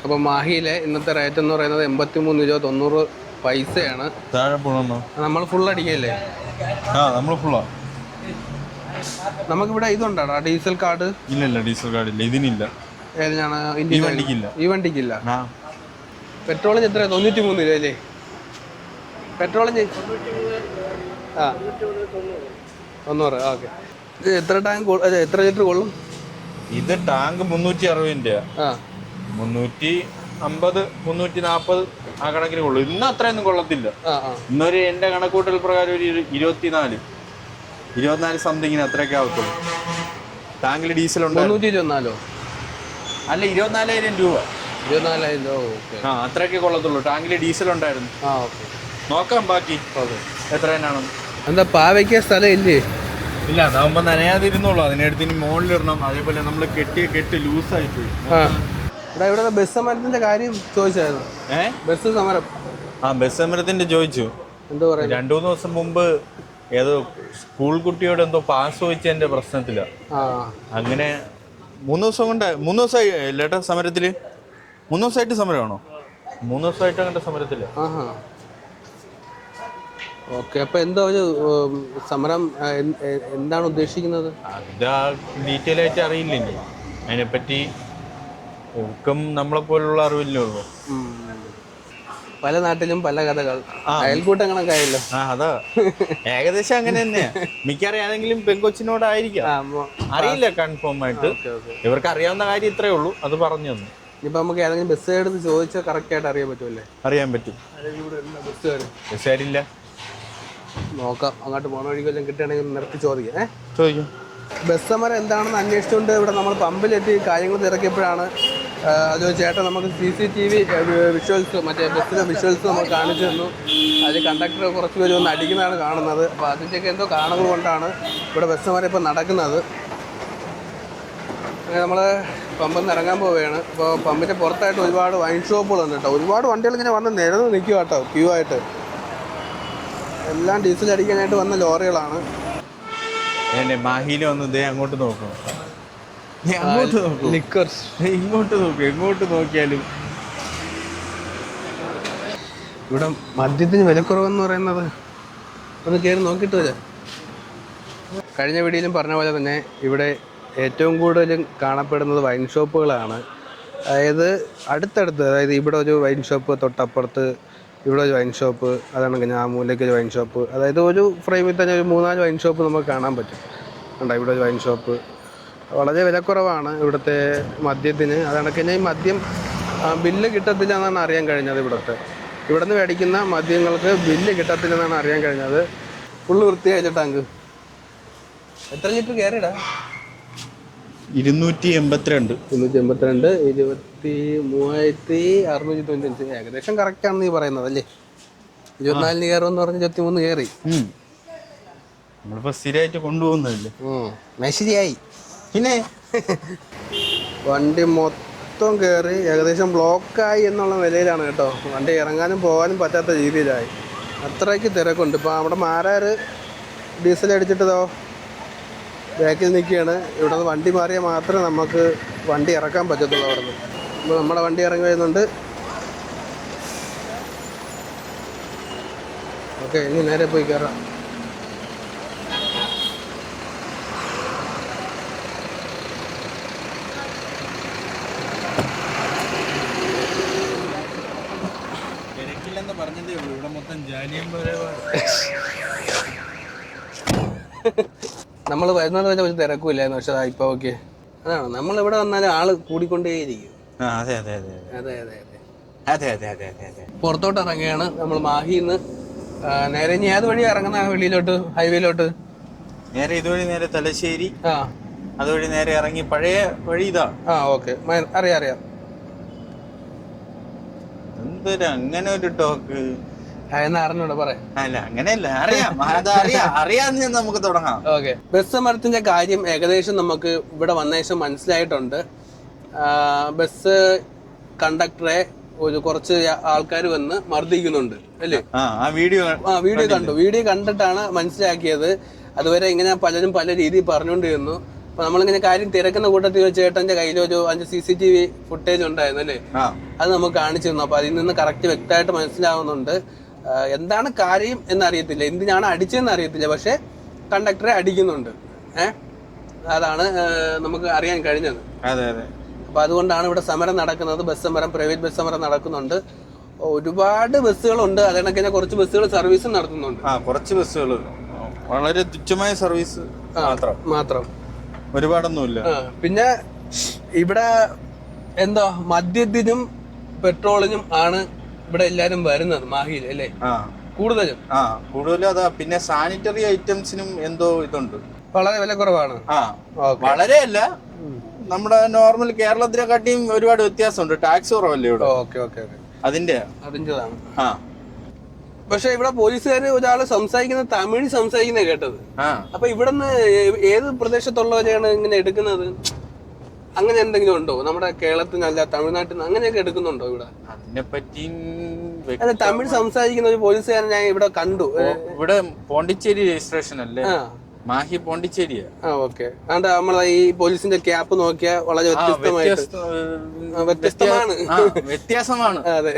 അപ്പോൾ മാഹിയിലെ ഇന്നത്തെ റേറ്റ് എന്ന് പറയുന്നത് 83.90 പൈസയാണ്. താഴെ പോകണമെന്നോ? നമ്മൾ ഫുൾ അടിക്കല്ലേ? നമ്മൾ ഫുള്ളാ. നമുക്കിവിടെ ഇതുണ്ടാ ഡീസൽ കാർഡ്? ഇല്ല, ഡീസൽ കാർഡ് ഇല്ല. ഇതിനില്ല. ഏതിനാണ്? ഈ വണ്ടിക്കില്ല. പെട്രോളിന് എത്ര? 93 രൂപ അല്ലേ പെട്രോളിന്? 90. ഓക്കെ. ഇത് എത്ര ടാങ്ക്, എത്ര ലിറ്റർ കൊള്ളും? ഇത് ടാങ്ക് 360 രൂപ. 350, 340 ആ കണക്കിന് കൊള്ളു. ഇന്ന് അത്രയൊന്നും കൊള്ളത്തില്ല. ഇന്നൊരു എന്റെ കണക്കൂട്ടൽ പ്രകാരം ഒരു 24 സംതിങ്ങിന് അത്രയൊക്കെ ആവത്തുള്ളൂ. ടാങ്കിൽ ഡീസൽ ഉണ്ട്. 324 അല്ല, 24,000 രൂപ. 24,000 രൂപ. അത്രയൊക്കെ കൊള്ളത്തുള്ളൂ. ടാങ്കിൽ ഡീസൽ ഉണ്ടായിരുന്നു. നോക്കാം ബാക്കി എത്ര തന്നെയാണെന്ന്. എന്താ പാവയ്ക്ക സ്ഥലം ഇല്ലേ? ഇല്ല, അതാവുമ്പോ നനയാതിരുന്നുള്ളൂ. അതിനടുത്ത് ഇനി മുകളിലിടണം. അതേപോലെ നമ്മൾ കെട്ട് ലൂസായി പോയി. ഇവിടെ ബസ് സമരത്തിന്റെ കാര്യം ചോദിച്ചായിരുന്നു. ബസ് സമരം. ബസ് സമരത്തിന്റെ ചോദിച്ചു. എന്താ പറയാ? 2-3 ദിവസം മുമ്പ് ഏതോ സ്കൂൾ കുട്ടിയോട് എന്തോ പാസ് ചോദിച്ചതിന്റെ പ്രശ്നത്തില. അങ്ങനെ 3 ദിവസമായി ലേട്ടാ സമരത്തില്. 3 ദിവസമായിട്ട് സമരമാണോ? 3 ദിവസമായിട്ട് അങ്ങനെ സമരത്തില്. ഓക്കെ. അപ്പൊ എന്താ ഒരു സമരം എന്താണ് ഉദ്ദേശിക്കുന്നത്? അതിന്റെ ഡീറ്റെയിൽ ആയിട്ട് അറിയില്ല. അതിനെപ്പറ്റി നമ്മളെ പോലുള്ള അറിവില്ലുള്ളൂ. പല നാട്ടിലും പല കഥകൾ, അയൽക്കൂട്ടങ്ങളൊക്കെ ആയല്ലോ. അതാ ഏകദേശം അങ്ങനെ തന്നെയാ. മിക്കവാറും ഏതെങ്കിലും പെങ്കൊച്ചിനോടായിരിക്കാം. അറിയില്ല കൺഫേം ആയിട്ട്. ഇവർക്ക് അറിയാവുന്ന കാര്യം ഇത്രേ ഉള്ളൂ. അത് പറഞ്ഞു തന്നു. ഇപ്പൊ നമുക്ക് ഏതെങ്കിലും ബസ് എടുത്ത് ചോദിച്ചാൽ കറക്റ്റ് ആയിട്ട് അറിയാൻ പറ്റുമല്ലേ? അറിയാൻ പറ്റും. ബസ്സുകാരില്ല. നോക്കാം, അങ്ങോട്ട് പോണ വഴിക്കെല്ലാം കിട്ടുകയാണെങ്കിൽ നിർത്തി ചോദിക്കാം. ചോദിക്കും. ബസ് സമരം എന്താണെന്ന് അന്വേഷിച്ചുകൊണ്ട് ഇവിടെ നമ്മൾ പമ്പിലെത്തി കാര്യങ്ങൾ തിരക്കിയപ്പോഴാണ് അത് ചേട്ടൻ നമുക്ക് CCTV വിഷ്വൽസ് മറ്റേ ബസ്സിലെ വിഷ്വൽസ് നമുക്ക് കാണിച്ചു തന്നു. അതിൽ കണ്ടക്ടർ കുറച്ച് പേര് ഒന്ന് അടിക്കുന്നതാണ് കാണുന്നത്. അപ്പോൾ അതിൻ്റെയൊക്കെ എന്തോ കാണുന്നത് കൊണ്ടാണ് ഇവിടെ ബസ് സമരം ഇപ്പോൾ നടക്കുന്നത്. നമ്മൾ പമ്പിൽ നിന്ന് ഇറങ്ങാൻ പോവുകയാണ്. അപ്പോൾ പമ്പിൻ്റെ പുറത്തായിട്ട് ഒരുപാട് വൈൻ ഷോപ്പുകളുണ്ട് കേട്ടോ. ഒരുപാട് വണ്ടികൾ ഇങ്ങനെ വന്ന് നിരന്ന് നിൽക്കുക കേട്ടോ, ക്യൂ ആയിട്ട്. എല്ലാം ഡീസൽ അടിക്കാനായിട്ട് വന്ന ലോറികളാണ്. മാഹിയിൽ വന്ന് ദേ അങ്ങോട്ട് നോക്കണം, അങ്ങോട്ട് നോക്കൂ, ലിക്കേഴ്സ് ഇങ്ങോട്ട് നോക്കൂ, എങ്ങോട്ട് നോക്കിയാലും. ഇവിടെ മദ്യത്തിന് വിലക്കുറവെന്ന് പറയുന്നത് ഒന്ന് കയറി നോക്കിയിട്ട് വരാം. കഴിഞ്ഞ വീഡിയോയിലും പറഞ്ഞ പോലെ തന്നെ ഇവിടെ ഏറ്റവും കൂടുതലും കാണപ്പെടുന്നത് വൈൻ ഷോപ്പുകളാണ്. അതായത് അടുത്തടുത്ത്, അതായത് ഇവിടെ ഒരു വൈൻ ഷോപ്പ്, തൊട്ടപ്പുറത്ത് ഇവിടെ ഒരു വൈൻ ഷോപ്പ്, അതാണെങ്കിൽ ആ മൂലയ്ക്ക് ഒരു വൈൻ ഷോപ്പ്. അതായത് ഒരു ഫ്രെയിമിൽ തന്നെ ഒരു 3-4 വൈൻ ഷോപ്പ് നമുക്ക് കാണാൻ പറ്റും. കണ്ടോ, ഇവിടെ ഒരു വൈൻ ഷോപ്പ്. വളരെ വിലക്കുറവാണ് ഇവിടുത്തെ മദ്യത്തിന്. അതാണെങ്കിൽ തന്നെ ഈ മദ്യം ബില്ല് കിട്ടത്തില്ല എന്നാണ് അറിയാൻ കഴിഞ്ഞത്. ഇവിടെ നിന്ന് മേടിക്കുന്ന മദ്യങ്ങൾക്ക് ബില്ല് കിട്ടത്തില്ലെന്നാണ് അറിയാൻ കഴിഞ്ഞത്. ഫുള്ള് വൃത്തിയായില്ല ടാങ്ക്. എത്ര ലിറ്റർ കയറിയിടാ? 282 23,695. ഏകദേശം കറക്റ്റാണെന്ന് നീ പറയുന്നത് അല്ലേ? 24 കയറുമെന്ന് പറഞ്ഞ് 23 കയറി. നമ്മളിപ്പോ സ്ഥിരമായിട്ട് കൊണ്ടുപോകുന്നതല്ലേ. മെസ്സിയായി. പിന്നെ വണ്ടി മൊത്തം കയറി ഏകദേശം ബ്ലോക്കായി എന്നുള്ള നിലയിലാണ് കേട്ടോ. വണ്ടി ഇറങ്ങാനും പോകാനും പറ്റാത്ത രീതിയിലായി. അത്രയ്ക്ക് തിരക്കുണ്ട്. ഇപ്പോൾ അവിടെ മാരാറ് ഡീസൽ അടിച്ചിട്ടതോ ബാക്കിൽ നിൽക്കുകയാണ്. ഇവിടെ നിന്ന് വണ്ടി മാറിയാൽ മാത്രമേ നമുക്ക് വണ്ടി ഇറക്കാൻ പറ്റത്തുള്ളൂ അവിടെ നിന്ന്. അപ്പോൾ നമ്മുടെ വണ്ടി ഇറങ്ങി വരുന്നുണ്ട്. ഓക്കെ, ഇനി നേരെ പോയി കയറാം. തിരക്കില്ലെന്ന് പറഞ്ഞതേ ഉള്ളൂ, ഇവിടെ മൊത്തം ജാലിയം പോലെ. നമ്മൾ വരുന്നത് വരെ ഒരു തിരക്കുമില്ലായിരുന്നു. പക്ഷെ ഇപ്പോൾ ഓക്കെ. അതാണ്, നമ്മളിവിടെ വന്നാലും ആള് കൂടിക്കൊണ്ടേയിരിക്കും. അതെ അതെ അതെ അതെ അതെ അതെ അതെ അതെ അതെ അതെ. പുറത്തോട്ട് ഇറങ്ങുകയാണ് നമ്മൾ മാഹിന്ന്. നേരെ ഇനി ഏത് വഴി ഇറങ്ങുന്ന വെളിയിലോട്ട്, ഹൈവേയിലോട്ട്? നേരെ ഇതുവഴി നേരെ തലശ്ശേരി, അതുവഴി നേരെ ഇറങ്ങി പഴയ വഴി ഇതാ. ഓക്കെ, അറിയാം. എന്തൊരു അങ്ങനെ ഒരു ടോക്ക് എന്നാ അറിഞ്ഞൂടെ പറയാം. അല്ല അങ്ങനെയല്ല, അറിയാം നമുക്ക് തുടങ്ങാം. ഓക്കെ, ബസ് സമരത്തിന്റെ കാര്യം ഏകദേശം നമുക്ക് ഇവിടെ വന്ന ശേഷം മനസ്സിലായിട്ടുണ്ട്. ബസ് കണ്ടക്ടറെ കുറച്ച് ആൾക്കാർ വന്ന് മർദ്ദിക്കുന്നുണ്ട് അല്ലേ? വീഡിയോ കണ്ടു. വീഡിയോ കണ്ടിട്ടാണ് മനസ്സിലാക്കിയത്. അതുവരെ ഇങ്ങനെ പലരും പല രീതിയിൽ പറഞ്ഞുകൊണ്ടിരുന്നു. അപ്പൊ നമ്മളിങ്ങനെ കാര്യം തിരക്കുന്ന കൂട്ടത്തിൽ ചേട്ടന്റെ കയ്യിൽ ഒരു 5 CCTV ഫുട്ടേജ് ഉണ്ടായിരുന്നു അല്ലേ? അത് നമുക്ക് കാണിച്ചു തന്നു. അപ്പൊ അതിൽ നിന്ന് കറക്റ്റ് വ്യക്തമായിട്ട് മനസ്സിലാവുന്നുണ്ട്. എന്താണ് കാര്യം എന്നറിയത്തില്ല, എന്തിനാണ് അടിച്ചതെന്ന് അറിയത്തില്ല. പക്ഷെ കണ്ടക്ടറെ അടിക്കുന്നുണ്ട്. അതാണ് നമുക്ക് അറിയാൻ കഴിഞ്ഞത്. അപ്പൊ അതുകൊണ്ടാണ് ഇവിടെ സമരം നടക്കുന്നത്. ബസ് സമരം, പ്രൈവറ്റ് ബസ് സമരം നടക്കുന്നുണ്ട്. ഒരുപാട് ബസ്സുകളുണ്ട്. അതിനൊക്കെ കുറച്ച് ബസ്സുകൾ സർവീസും നടത്തുന്നുണ്ട്. കുറച്ച് ബസ്സുകൾ വളരെ തുച്ഛമായ സർവീസ് മാത്രം, ഒരുപാടൊന്നുമില്ല. പിന്നെ ഇവിടെ എന്താ, മദ്യത്തിനും പെട്രോളിനും ആണ് ഇവിടെ എല്ലാരും വരുന്നത് മാഹിയിൽ അല്ലേ? കൂടുതലും അതാ. പിന്നെ സാനിറ്ററി ഐറ്റംസിനും എന്തോ ഇതുണ്ട്, വളരെ വില കുറവാണ്. വളരെ അല്ല, നമ്മുടെ നോർമൽ കേരളത്തിനെക്കാട്ടിയും ഒരുപാട് വ്യത്യാസമുണ്ട്. ടാക്സ് കുറവല്ലേ ഇവിടെ. അതിന്റേതാണ്. പക്ഷെ ഇവിടെ പോലീസുകാര് ഒരാള് സംസാരിക്കുന്നത് തമിഴ് സംസാരിക്കുന്ന കേട്ടത്. അപ്പൊ ഇവിടുന്ന് ഏത് പ്രദേശത്തുള്ളവരെയാണ് ഇങ്ങനെ എടുക്കുന്നത്? അങ്ങനെ എന്തെങ്കിലും ഉണ്ടോ? നമ്മുടെ കേരളത്തിനല്ല തമിഴ്നാട്ടിൽ നിന്ന് അങ്ങനെയൊക്കെ എടുക്കുന്നുണ്ടോ ഇവിടെ? അതിനെപ്പറ്റി തമിഴ് സംസാരിക്കുന്ന ഒരു പോലീസുകാരൻ ഞാൻ ഇവിടെ കണ്ടു. ഇവിടെ പോണ്ടിച്ചേരി രജിസ്ട്രേഷൻ അല്ലേ? മാഹി പോണ്ടിച്ചേരിയാ. ഓക്കെ. അതുകൊണ്ട് നമ്മളെ ഈ പോലീസിന്റെ ക്യാപ്പ് നോക്കിയാൽ വളരെ വ്യത്യസ്തമാണ്. അതെ,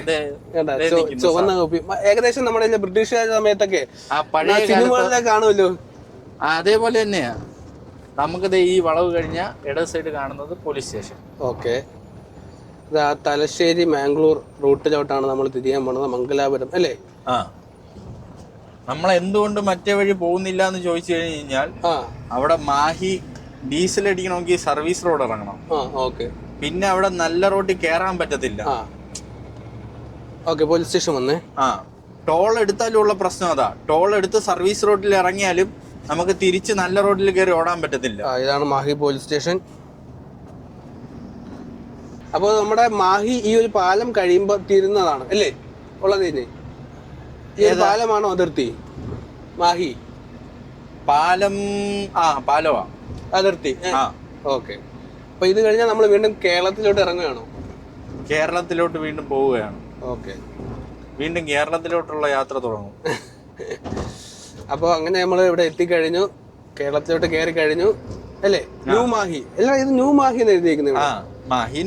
ചുവന്ന കോപ്പി. ഏകദേശം നമ്മുടെ ബ്രിട്ടീഷുകാരുടെ സമയത്തൊക്കെ സിനിമകളിലെ കാണുമല്ലോ, അതേപോലെ തന്നെയാ. നമുക്കത് ഈ വളവ് കഴിഞ്ഞ ഇട സൈഡ് കാണുന്നത് police station. Okay, Thalassery Mangalore റൂട്ടിലോട്ടാണ് നമ്മൾ തിരിയാൻ പോണത്, മംഗലാപുരം അല്ലേ? നമ്മൾ എന്തുകൊണ്ട് മറ്റേ വഴി പോകുന്നില്ല എന്ന് ചോദിച്ചു കഴിഞ്ഞാൽ, അവിടെ മാഹി ഡീസൽ അടിക്കണമെങ്കിൽ സർവീസ് റോഡ് ഇറങ്ങണം. പിന്നെ അവിടെ നല്ല റോഡിൽ കയറാൻ പറ്റത്തില്ല. പോലീസ് സ്റ്റേഷൻ വന്നേ. ടോൾ എടുത്താലും ഉള്ള പ്രശ്നം അതാ. ടോൾ എടുത്ത് സർവീസ് റോഡിൽ ഇറങ്ങിയാലും നമുക്ക് തിരിച്ച് നല്ല റോഡിൽ കയറി ഓടാൻ പറ്റത്തില്ല. ഇതാണ് മാഹി പോലീസ് സ്റ്റേഷൻ. അപ്പോൾ നമ്മുടെ മാഹി ഈ ഒരു പാലം കഴിയുമ്പോൾ തീരുന്നതാണ് അല്ലേ? ഉള്ളതിന് ഈ ഒരു പാലമാണോ അതിർത്തി? മാഹി പാലം പാലമാ അതിർത്തി. ഓക്കെ. അപ്പൊ ഇത് കഴിഞ്ഞാൽ നമ്മൾ വീണ്ടും കേരളത്തിലോട്ട് ഇറങ്ങുകയാണോ? കേരളത്തിലോട്ട് വീണ്ടും പോവുകയാണ്. ഓക്കെ. വീണ്ടും കേരളത്തിലോട്ടുള്ള യാത്ര തുടങ്ങും. അപ്പോൾ അങ്ങനെ നമ്മൾ ഇവിടെ എത്തിക്കഴിഞ്ഞു, കേരളത്തിലോട്ട് കയറി കഴിഞ്ഞു അല്ലേ? ന്യൂ മാഹി അല്ല, ഇത് ന്യൂ മാഹി എന്ന് എഴുതിയിരിക്കുന്നത്. മാഹി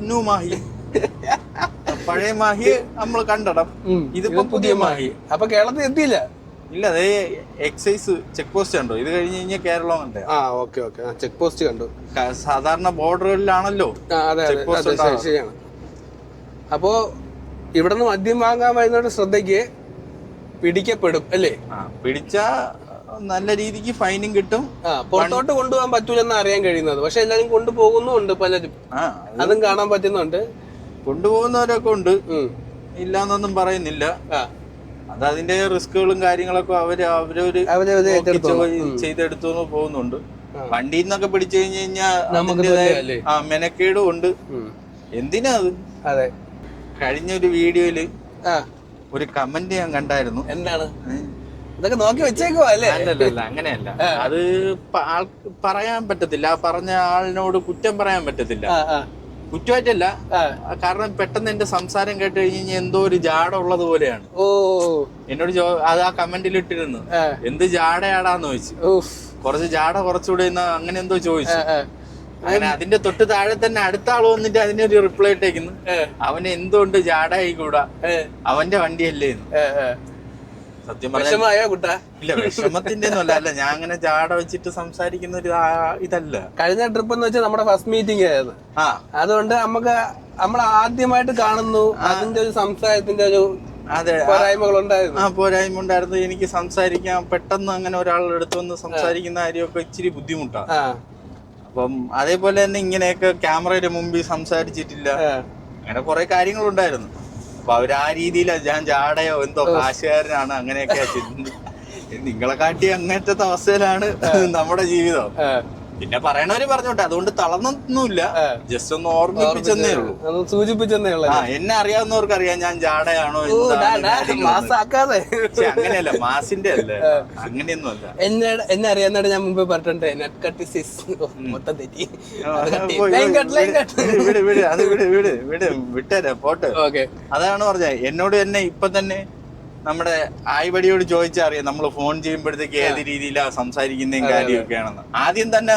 ന്യൂ മാഹി. പഴയ മാഹി നമ്മൾ കണ്ടിടം, ഇതിപ്പോ പുതിയ മാഹി. അപ്പൊ കേരളത്തിൽ എത്തിയില്ല? ഇല്ല, അതേ എക്സൈസ് ചെക്ക് പോസ്റ്റ് കണ്ടോ? ഇത് കഴിഞ്ഞ് കഴിഞ്ഞാൽ കേരളം കണ്ടേ. ഓക്കെ ഓക്കെ, ചെക്ക് പോസ്റ്റ് കണ്ടു. സാധാരണ ബോർഡറുകളിലാണല്ലോ ചെക്ക് പോസ്റ്റ്. ശരിയാണ്. അപ്പോ ഇവിടെ നിന്ന് മദ്യം വാങ്ങാൻ വരുന്നവരുടെ ശ്രദ്ധയ്ക്ക് പിടിക്കപ്പെടും അല്ലേ? പിടിച്ചാ നല്ല രീതിക്ക് ഫൈനും കിട്ടും. പുറത്തോട്ട് കൊണ്ടുപോകാൻ പറ്റൂലെന്ന് അറിയാൻ കഴിയുന്നത്. പക്ഷെ എല്ലാരും കൊണ്ടുപോകുന്നുണ്ട്, പലരും അതും കാണാൻ പറ്റുന്നുണ്ട്. കൊണ്ടുപോകുന്നവരൊക്കെ ഉണ്ട്, ഇല്ലാന്നൊന്നും പറയുന്നില്ല. അത് അതിന്റെ റിസ്കുകളും കാര്യങ്ങളൊക്കെ അവരവര് ചെയ്തെടുത്തു പോകുന്നുണ്ട്. വണ്ടിയിൽ നിന്നൊക്കെ പിടിച്ചു കഴിഞ്ഞു കഴിഞ്ഞാൽ മെനക്കേടും ഉണ്ട്. എന്തിനാ അത്? അതെ. കഴിഞ്ഞൊരു വീഡിയോയില് ഒരു കമന്റ് ഞാൻ കണ്ടായിരുന്നു. എന്താണ്? ഇതൊക്കെ നോക്കി വെച്ചേക്കുവാ അല്ലേ? അല്ലല്ല, അങ്ങനെയല്ല. അത് പറയാൻ പറ്റത്തില്ല. പറഞ്ഞ ആളിനോട് കുറ്റം പറയാൻ പറ്റത്തില്ല. കുറ്റമായിട്ടല്ല, കാരണം പെട്ടെന്ന് എന്റെ സംസാരം കേട്ട് കഴിഞ്ഞാൽ എന്തോ ഒരു ജാട ഉള്ളത് പോലെയാണ്. എന്നോട് അത് ആ കമന്റിൽ ഇട്ടിരുന്നു, എന്ത് ജാടയാടാന്ന് ചോദിച്ചു. കുറച്ച് ജാട കുറച്ചുകൂടെ അങ്ങനെ എന്തോ ചോദിച്ചു. അങ്ങനെ അതിന്റെ തൊട്ട് താഴെ തന്നെ അടുത്ത ആള് വന്നിട്ട് അതിനൊരു റിപ്ലൈ ഇട്ടേക്കുന്നു, അവന് എന്തുകൊണ്ട് ജാടായിക്കൂടാ, അവന്റെ വണ്ടിയല്ലേ. സത്യം പറഞ്ഞാ ഇല്ല, വിഷമത്തിന്റെ ഒന്നും അല്ല. ഞാൻ അങ്ങനെ ജാട വെച്ചിട്ട് സംസാരിക്കുന്ന ഒരു ഇതല്ല. കഴിഞ്ഞ ട്രിപ്പ് എന്ന് വെച്ചാൽ നമ്മുടെ ഫസ്റ്റ് മീറ്റിംഗ് ആയിരുന്നു. അതുകൊണ്ട് നമുക്ക് നമ്മൾ ആദ്യമായിട്ട് കാണുന്നു, അതിന്റെ ഒരു സംസാരത്തിന്റെ ഒരു പോരായ്മകൾ ഉണ്ടായിരുന്നു. പോരായ്മ ഉണ്ടായിരുന്നു. എനിക്ക് സംസാരിക്കാൻ പെട്ടെന്ന് അങ്ങനെ ഒരാളുടെ അടുത്ത് വന്ന് സംസാരിക്കുന്ന കാര്യമൊക്കെ ഇച്ചിരി ബുദ്ധിമുട്ടാണ്. അപ്പം അതേപോലെ തന്നെ ഇങ്ങനെയൊക്കെ ക്യാമറയുടെ മുമ്പിൽ സംസാരിച്ചിട്ടില്ല, അങ്ങനെ കുറെ കാര്യങ്ങളുണ്ടായിരുന്നു. അപ്പൊ അവര് ആ രീതിയിലാ ഞാൻ ജാടയോ എന്തോ കാശുകാരനാണ് അങ്ങനെയൊക്കെ നിങ്ങളെ കാട്ടി അങ്ങനത്തെ അവസ്ഥയിലാണ് നമ്മുടെ ജീവിതം. പിന്നെ പറയണവര് പറഞ്ഞോട്ടെ, അതുകൊണ്ട് തളർന്നൊന്നുമില്ല, ജസ്റ്റ് ഒന്ന് ഓർമ്മിപ്പിച്ചെന്നേ ഉള്ളൂ, സൂചിപ്പിച്ചെന്നേ ഉള്ളൂ. എന്നെ അറിയാവുന്നവർക്ക് അറിയാം ഞാൻ ജാടയാണോ. അങ്ങനെയല്ല, മാസിന്റെ അല്ലേ, അങ്ങനെയൊന്നും അല്ല. എന്നെ അറിയാവുന്ന ഞാൻ മുമ്പ് പറഞ്ഞിട്ടുണ്ട്, വിട്ടേരാ പോട്ടെ. അതാണ് പറഞ്ഞത്. എന്നോട് തന്നെ ഇപ്പൊ തന്നെ നമ്മുടെ ആയിവടിയോട് ചോദിച്ചറിയാം, നമ്മൾ ഫോൺ ചെയ്യുമ്പോഴത്തേക്ക് ഏത് രീതിയിലാണ് സംസാരിക്കുന്നതും കാര്യമൊക്കെയാണെന്ന്. ആദ്യം തന്നെ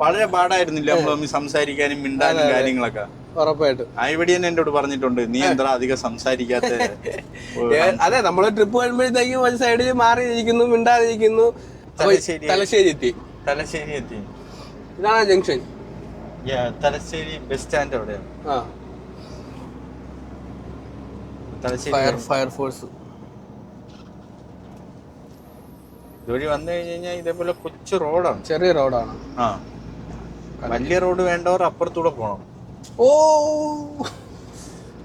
വളരെ പാടായിരുന്നില്ല നമ്മൾ തമ്മിൽ സംസാരിക്കാനും മിണ്ടാനും കാര്യങ്ങളൊക്കെ. ഉറപ്പായിട്ടും ആയിവടി തന്നെ എന്നോട് പറഞ്ഞിട്ടുണ്ട്, നീ എന്താ അധികം സംസാരിക്കാത്ത. അതെ, നമ്മള് ട്രിപ്പ് വരുമ്പോഴത്തേക്കും ഒരു സൈഡിൽ മാറിയിരിക്കുന്നു, മിണ്ടാതിരിക്കുന്നു. തലശ്ശേരി എത്തി. ഇതാണ് ജംഗ്ഷൻ. തലശ്ശേരി ബസ് സ്റ്റാൻഡ് അവിടെയാണ്. ഫയർഫോഴ്സ് ഇതുവഴി വന്നു കഴിഞ്ഞാൽ ഇതേപോലെ കൊച്ചു റോഡാണ്, ചെറിയ റോഡാണ്. വലിയ റോഡ് വേണ്ടവർ അപ്പുറത്തൂടെ പോണം.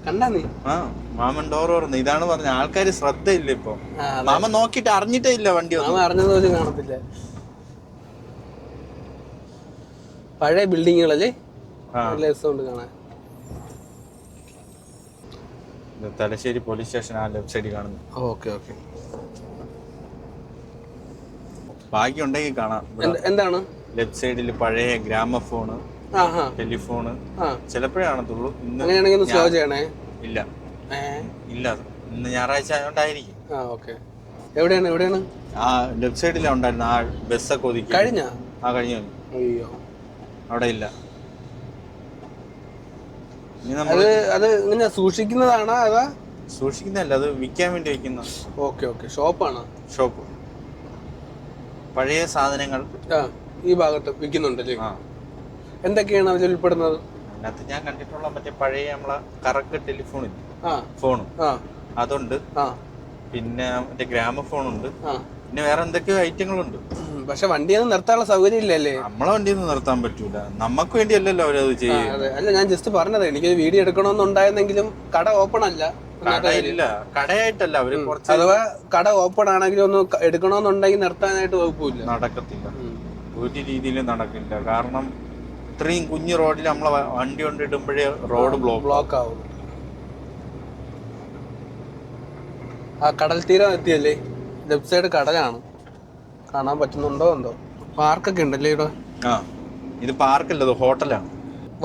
കണ്ടാ നീ? മാമൻ ഡോർ തുറന്നു. ഇതാണ് പറഞ്ഞ ആൾക്കാര് ശ്രദ്ധയില്ല ഇപ്പൊ. മാമൻ നോക്കിട്ട് അറിഞ്ഞിട്ടേ ഇല്ല വണ്ടി അറിഞ്ഞത് പോലും കാണത്തില്ല. പഴയ ബിൽഡിങ്ങുകളല്ലേ കാണാൻ. തലശ്ശേരി പോലീസ് സ്റ്റേഷൻ ആ ലെഫ്റ്റ് സൈഡിൽ കാണുന്നു. Okay okay. ഭാഗ്യം ഉണ്ടെങ്കിൽ കാണാം. എന്താണ് ലെഫ്റ്റ് സൈഡിൽ പഴയ ഗ്രാമഫോണ്, ടെലിഫോണ് ചിലപ്പോഴേ കാണത്തുള്ളൂ. സ്ലോ ചെയ്യണേ. ഇല്ല ഇന്ന് ഞായറാഴ്ച ആയതുകൊണ്ടായിരിക്കും. എവിടെയാണ്? ആ ലെഫ്റ്റ് സൈഡിലാണ് ഉണ്ടായിരുന്നു. ആ ബസ്സൊക്കെ ഒതുക്കി കഴിഞ്ഞു. അയ്യോ, അവിടെ ഇല്ല. അത് ഇങ്ങനെ സൂക്ഷിക്കുന്നതാണോ അതാ? സൂക്ഷിക്കുന്നതല്ല, അത് വിൽക്കാൻ വേണ്ടി വെക്കുന്ന. ഓക്കെ. ഷോപ്പാണ്. ഷോപ്പ്. പഴയ സാധനങ്ങൾ ഈ ഭാഗത്ത് വിൽക്കുന്നുണ്ടല്ലേ? എന്തൊക്കെയാണ് അതിൽ ഉൾപ്പെടുന്നത്? അതിനകത്ത് ഞാൻ കണ്ടിട്ടുള്ള മറ്റേ പഴയ നമ്മളെ കറക്റ്റ് ടെലിഫോൺ ഫോണും അതുണ്ട്. പിന്നെ മറ്റേ ഗ്രാമഫോണുണ്ട്. പിന്നെ വേറെ എന്തൊക്കെയോ ഐറ്റങ്ങളുണ്ട്. പക്ഷെ വണ്ടിയൊന്നും നിർത്താനുള്ള സൗകര്യം ഇല്ലല്ലേ? നമ്മളെ വണ്ടിയൊന്നും നിർത്താൻ പറ്റൂല. നമുക്ക് വേണ്ടിയല്ലല്ലോ അവരത് ചെയ്യുന്നത്. അല്ല, ഞാൻ ജസ്റ്റ് പറഞ്ഞത്, എനിക്ക് വീഡിയോ എടുക്കണമെന്നുണ്ടായിരുന്നെങ്കിലും കട ഓപ്പൺ അല്ല. കടയില്ല, കടയായിട്ടല്ല അവര് കുറച്ച്. അഥവാ കട ഓപ്പൺ ആണെങ്കിലും ഒന്ന് എടുക്കണമെന്നുണ്ടെങ്കിൽ നിർത്താനായിട്ട് വകുപ്പില്ല. നടക്കത്തില്ല, ഒരു രീതിയിലും നടക്കില്ല. കാരണം ഇത്രയും കുഞ്ഞു റോഡിൽ നമ്മളെ വണ്ടി കൊണ്ടിടുമ്പോഴേ റോഡ് ബ്ലോക്ക് ആവും. ആ കടൽ തീരം എത്തിയല്ലേ, ലെഫ്റ്റ് സൈഡ് കടലാണ്, കാണാൻ പറ്റുന്നുണ്ടോ എന്തോ. പാർക്കൊക്കെ ഉണ്ടല്ലേ ഇവിടെ. ആ ഇത് പാർക്കല്ല, ഇത് ഹോട്ടലാണ്.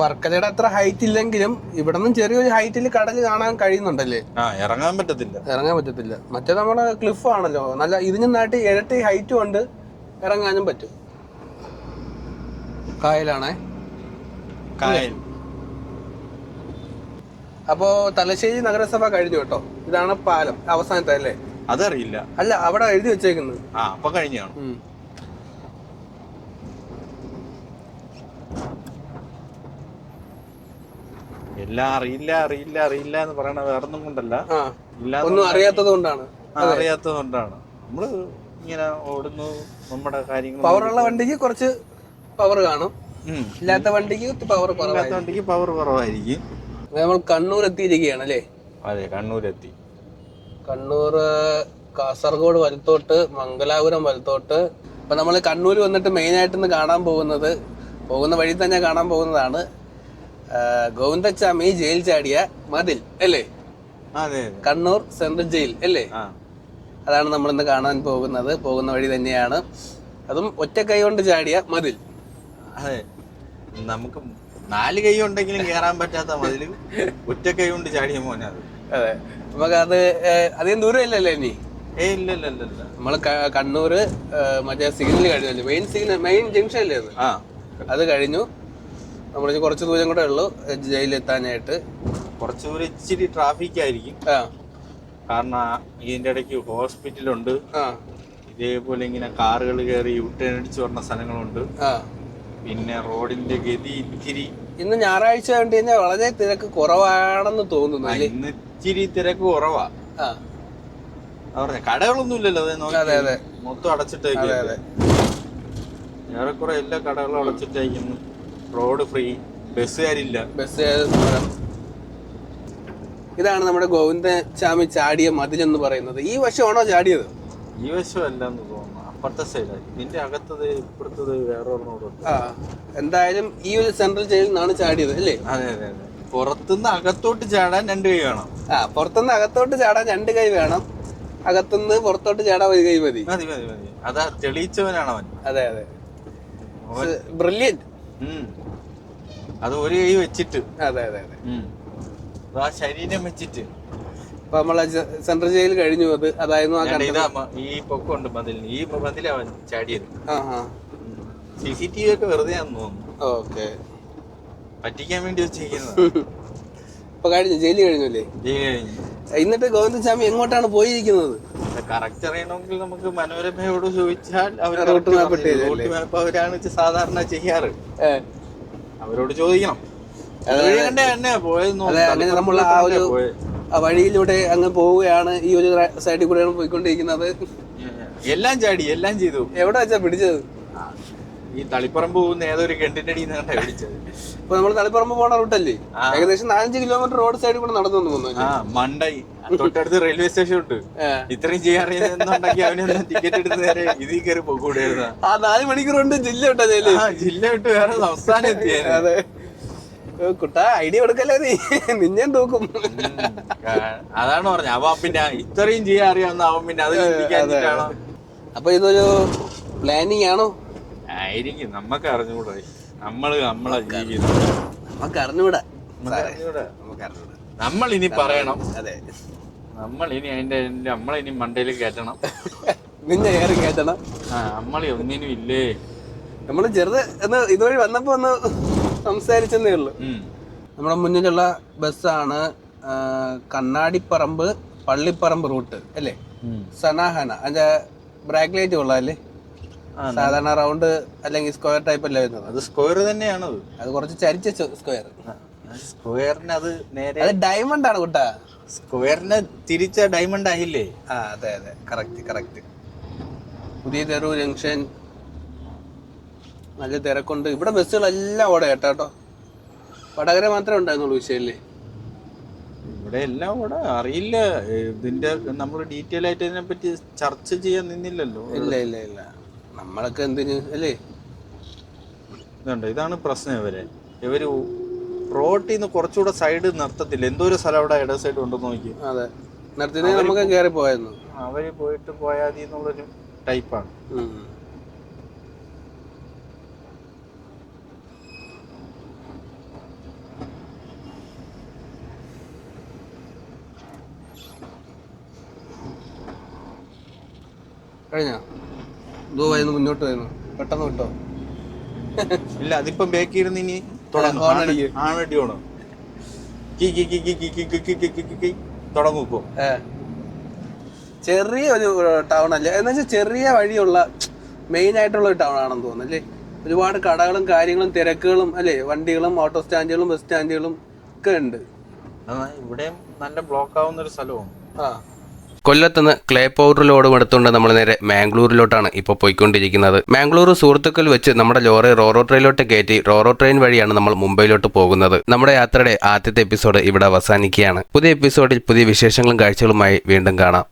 വർക്കലയുടെ അത്ര ഹൈറ്റ് ഇല്ലെങ്കിലും ഇവിടെ നിന്നും ചെറിയൊരു ഹൈറ്റിൽ കടൽ കാണാൻ കഴിയുന്നുണ്ടല്ലേ. ഇറങ്ങാൻ പറ്റത്തില്ല. മറ്റേ നമ്മളെ ക്ലിഫ് ആണല്ലോ, നല്ല ഇതിനും നാട്ടി ഇരട്ടി ഹൈറ്റും ഉണ്ട്, ഇറങ്ങാനും പറ്റും. കായലാണേ, കായൽ. അപ്പോ തലശ്ശേരി നഗരസഭ കഴിഞ്ഞു കേട്ടോ. ഇതാണ് പാലം അവസാനത്തെ അല്ലേ? അതറിയില്ല. അല്ല, അവിടെ എഴുതി വെച്ചേക്കുന്നത്. അപ്പൊ കഴിഞ്ഞാണ്. എല്ലാം അറിയില്ല എന്ന് പറയണ വേറൊന്നും കൊണ്ടല്ല, ഒന്നും അറിയാത്തത് കൊണ്ടാണ്. നമ്മള് ഇങ്ങനെ ഓടുന്നു, നമ്മുടെ കാര്യങ്ങൾ. പവറുള്ള വണ്ടിക്ക് കുറച്ച് പവർ കാണും, ഇല്ലാത്ത വണ്ടിക്ക് പവർ കുറവായിരിക്കും. നമ്മൾ കണ്ണൂർ എത്തിയിരിക്കുകയാണ് അല്ലേ? അതെ, കണ്ണൂരെത്തി. കണ്ണൂർ, കാസർഗോഡ് വലത്തോട്ട്, മംഗലാപുരം വലത്തോട്ട്. ഇപ്പൊ നമ്മൾ കണ്ണൂർ വന്നിട്ട് മെയിൻ ആയിട്ട് കാണാൻ പോകുന്നത്, പോകുന്ന വഴി തന്നെ കാണാൻ പോകുന്നതാണ് ഗോവിന്ദച്ചാമി ജയിൽ ചാടിയ മതിൽ അല്ലേ? കണ്ണൂർ സെൻട്രൽ ജയിൽ അല്ലേ? അതാണ് നമ്മളിന്ന് കാണാൻ പോകുന്നത്. പോകുന്ന വഴി തന്നെയാണ്, അതും ഒറ്റ കൈ കൊണ്ട് ചാടിയ മതിൽ. അതെ, നമുക്ക് 4 കൈ ഉണ്ടെങ്കിലും കേറാൻ പറ്റാത്ത മതില് ഒറ്റ കൈ കൊണ്ട് ചാടിയ മോനത്. അതെ, നമുക്ക് അത് അധികം ദൂരം ഇല്ലല്ലേ ഇനി? ഇല്ല. നമ്മള് കണ്ണൂര് മറ്റേ സിഗ്നൽ കഴിഞ്ഞല്ലേ, മെയിൻ ജംഗ്ഷൻ അല്ലേ അത്? അത് കഴിഞ്ഞു. നമ്മൾ കുറച്ച് ദൂരം കൂടെ ഉള്ളു ജയിലെത്താനായിട്ട്. കുറച്ച് ദൂരം ഇച്ചിരി ട്രാഫിക് ആയിരിക്കും, കാരണം ഇതിന്റെ ഇടയ്ക്ക് ഹോസ്പിറ്റലുണ്ട്, ഇതേപോലെ ഇങ്ങനെ കാറുകൾ കയറി യൂട്ടേൺ അടിച്ച് പറഞ്ഞ സ്ഥലങ്ങളുണ്ട്. പിന്നെ റോഡിന്റെ ഗതി ഇത്തിരി, ഇന്ന് ഞായറാഴ്ച കണ്ടു കഴിഞ്ഞാൽ വളരെ തിരക്ക് കുറവാണെന്ന് തോന്നുന്നു. ഇന്ന് ഇച്ചിരി തിരക്ക് കുറവാ. പറഞ്ഞ കടകളൊന്നും ഇല്ലല്ലോ, അതെ മൊത്തം അടച്ചിട്ടേക്ക്. ഏറെക്കുറെ എല്ലാ കടകളും അടച്ചിട്ടേക്കുന്നു. Road free, ബസ്സുകാരില്ല. ഇതാണ് നമ്മുടെ ഗോവിന്ദച്ചാമി ചാടിയ മതിലെന്ന് പറയുന്നത്. ഈ വശമാണോ ചാടിയത്? ഈ വശമല്ലെന്ന് തോന്നുന്നു, അപ്പുറത്തെ സൈഡ്. ഇതിന്റെ അകത്തത് ഇപ്പുറത്തത് വേറെ ഒരെണ്ണോടുണ്ട്. എന്തായാലും ഈ ഒരു സെൻട്രൽ ജയിലിൽ നിന്നാണ് ചാടിയത് അല്ലേ? അതെ. പുറത്തുനിന്ന് അകത്തോട്ട് ചാടാൻ 2 കൈ വേണം. പുറത്തുനിന്ന് അകത്തോട്ട് ചാടാൻ 2 കൈ വേണം, അകത്തുനിന്ന് പുറത്തോട്ട് ചാടാൻ 1 കൈ മതി. അതാ തെളിയിച്ചവനാണ് അവൻ. അതെ, ബ്രില്യന്റ്. അത് 1 കൈ വെച്ചിട്ട്, അതെ, ആ ശരീരം വെച്ചിട്ട്. അപ്പൊ നമ്മളെ സെൻട്രൽ ജയിൽ കഴിഞ്ഞു. അത് അതായിരുന്നു ഈ പൊക്കമുണ്ട് മതിലിന്, ഈ മതിൽ അവൻ ചാടിയത്. CCTV ഒക്കെ വെറുതെ ആണെന്ന് തോന്നുന്നു. ഓക്കെ, പറ്റിക്കാൻ വേണ്ടി വെച്ചിരിക്കുന്നത്. ഇപ്പൊ കഴിഞ്ഞു, ജയില് കഴിഞ്ഞല്ലേ? എന്നിട്ട് ഗോവിന്ദച്ചാമി എങ്ങോട്ടാണ് പോയിരിക്കുന്നത്? കറക്റ്റ് അറിയണമെങ്കിൽ നമുക്ക് മനോരമയോട് ചോദിച്ചാൽ റൂട്ട് മാപ്പ് അവരാണ് സാധാരണ ചെയ്യാറ്. അവരോട് ചോദിക്കണം. അങ്ങനെ നമ്മൾ ആ ഒരു വഴിയിലൂടെ അങ്ങ് പോവുകയാണ്. ഈ ഒരു സൈഡിൽ കൂടെയാണ് പോയിക്കൊണ്ടിരിക്കുന്നത്. എല്ലാം ചാടി, എല്ലാം ചെയ്തു. എവിടെ വെച്ചാ പിടിച്ചത്? ഈ തളിപ്പറമ്പ് പോകുന്ന ഏതൊരു കെട്ടിന്റെ അടിയിൽ നിന്നാണ് പിടിച്ചത്. ഇപ്പൊ നമ്മൾ തളിപ്പറമ്പ് പോണ റൂട്ടല്ലേ? ഏകദേശം 5 കിലോമീറ്റർ റോഡ് സൈഡിൽ കൂടെ നടന്നു തോന്നുന്നു. മണ്ടായി തൊട്ടടുത്ത് റെയിൽവേ സ്റ്റേഷൻ ഉണ്ട്. ഇത്രയും ചെയ്യാറിയുന്നുണ്ടെങ്കിൽ അവനൊന്നും ടിക്കറ്റ് എടുത്ത് നേരെ ഇതിൽ കയറി പോകൂടായിരുന്നു. 4 മണിക്കൂർ കൊണ്ട് ജില്ല വിട്ടാ ജില്ല വിട്ട് വേറെ സംസ്ഥാനം എത്തിയായിരുന്നു. അതെ, കുട്ടാ ഐഡിയ കൊടുക്കല്ലേ നീ, നിന്നെ തൂക്കും. അതാണ് പറഞ്ഞ. അവൻ പിന്നെ ഇത്രയും ചെയ്യാൻ അറിയാവുന്ന അവൻ പിന്നെ അത് ചിന്തിക്കാനാണോ? അപ്പൊ ഇതൊരു പ്ലാനിങ് ആണോ? ആയിരിക്കും, നമ്മക്ക് അറിഞ്ഞുകൂടാ. നമ്മളെ ജീവിതം നമുക്ക് അറിഞ്ഞുകൂടാ. നമ്മളിനി പറയണം. അതെ, നമ്മളിനി മണ്ടയിൽ കയറ്റണം. നിന്നെ ഏറി കയറ്റണം. നമ്മളി ഒന്നിനും ഇല്ലേ. നമ്മള് ചെറുത് ഇതുവഴി വന്നപ്പോ ഒന്ന് സംസാരിച്ചെന്നേ ഉള്ളു. നമ്മുടെ മുന്നിലുള്ള ബസ്സാണ് കണ്ണാടിപ്പറമ്പ് പള്ളിപ്പറമ്പ് റൂട്ട് അല്ലേ? സനാഹന. അതിന്റെ ബ്രാക്ക് ലൈറ്റ് കൊള്ളാല്ലേ? സാധാരണ റൗണ്ട് അല്ലെങ്കിൽ സ്ക്വയർ ടൈപ്പ് അല്ലേ വരുന്നത്? അത് സ്ക്വയർ തന്നെയാണ്. അത് കുറച്ച് ചരിച്ച സ്ക്വയർ. സ്ക്വയറിന് അത് നേരെ, അത് ഡയമണ്ട് ആണ് കുട്ടാ. സ്ക്വയറിന് തിരിച്ച ഡയമണ്ട് ആയില്ലേ? അതെ, കറക്റ്റ്. പുതിയ തെരു ജംഗ്ഷൻ നല്ല തിരക്കുണ്ട്. ഇവിടെ ബസ്സുകളെല്ലാം ഓടെ കേട്ടോ. വടകര മാത്രമേ ഉണ്ടായിരുന്നുള്ളൂ വിഷയല്ലേ? ഇവിടെ എല്ലാം കൂടെ അറിയില്ല. ഇതിന്റെ നമ്മൾ ഡീറ്റെയിൽ ആയിട്ട് ഇതിനെ പറ്റി ചർച്ച ചെയ്യാൻ നിന്നില്ലല്ലോ. ഇല്ല, നമ്മളൊക്കെ എന്തിന് അല്ലേ? ഇതുണ്ട്, ഇതാണ് പ്രശ്നം. ഇവര് റോട്ടിന്ന് കുറച്ചുകൂടെ സൈഡ് നിർത്തത്തില്ല. എന്തോ ഒരു സ്ഥലം അവിടെ ഇട സൈഡ് ഉണ്ടെന്ന് നോക്കി. അതെ, നിർത്തി നമുക്ക് കയറി പോയായിരുന്നു. അവര് പോയിട്ട് പോയാതി എന്നുള്ളൊരു ടൈപ്പാണ്. കഴിഞ്ഞോ? ദൂവായിരുന്നു മുന്നോട്ട് പോയിരുന്നു, പെട്ടെന്ന് വിട്ടോ? ഇല്ല, അതിപ്പം ബേക്ക് ഇരുന്ന് ഇനി തുടങ്ങും. തുടങ്ങും ഇപ്പൊ. ചെറിയ ഒരു ടൗൺ അല്ലേ, എന്ന് വെച്ചാൽ ചെറിയ വഴിയുള്ള മെയിൻ ആയിട്ടുള്ള ഒരു ടൗൺ ആണെന്ന് തോന്നുന്നു അല്ലേ. ഒരുപാട് കടകളും കാര്യങ്ങളും തിരക്കുകളും അല്ലേ, വണ്ടികളും ഓട്ടോ സ്റ്റാൻഡുകളും ബസ് സ്റ്റാൻഡുകളും ഒക്കെ ഉണ്ട്. ഇവിടെയും നല്ല ബ്ലോക്ക് ആവുന്ന ഒരു സ്ഥലവും. കൊല്ലത്തുനിന്ന് ക്ലേ പൗഡർ ലോഡും എടുത്തുകൊണ്ട് നമ്മൾ നേരെ മാംഗ്ലൂരിലോട്ടാണ് ഇപ്പോൾ പോയിക്കൊണ്ടിരിക്കുന്നത്. മാംഗ്ലൂർ സുഹൃത്തുക്കൾ വെച്ച് നമ്മുടെ ലോറി റോറോ ട്രെയിനിലോട്ട് കയറ്റി റോറോ ട്രെയിൻ വഴിയാണ് നമ്മൾ മുംബൈയിലോട്ട് പോകുന്നത്. നമ്മുടെ യാത്രയുടെ ആദ്യത്തെ എപ്പിസോഡ് ഇവിടെ അവസാനിക്കുകയാണ്. പുതിയ എപ്പിസോഡിൽ പുതിയ വിശേഷങ്ങളും കാഴ്ചകളുമായി വീണ്ടും കാണാം.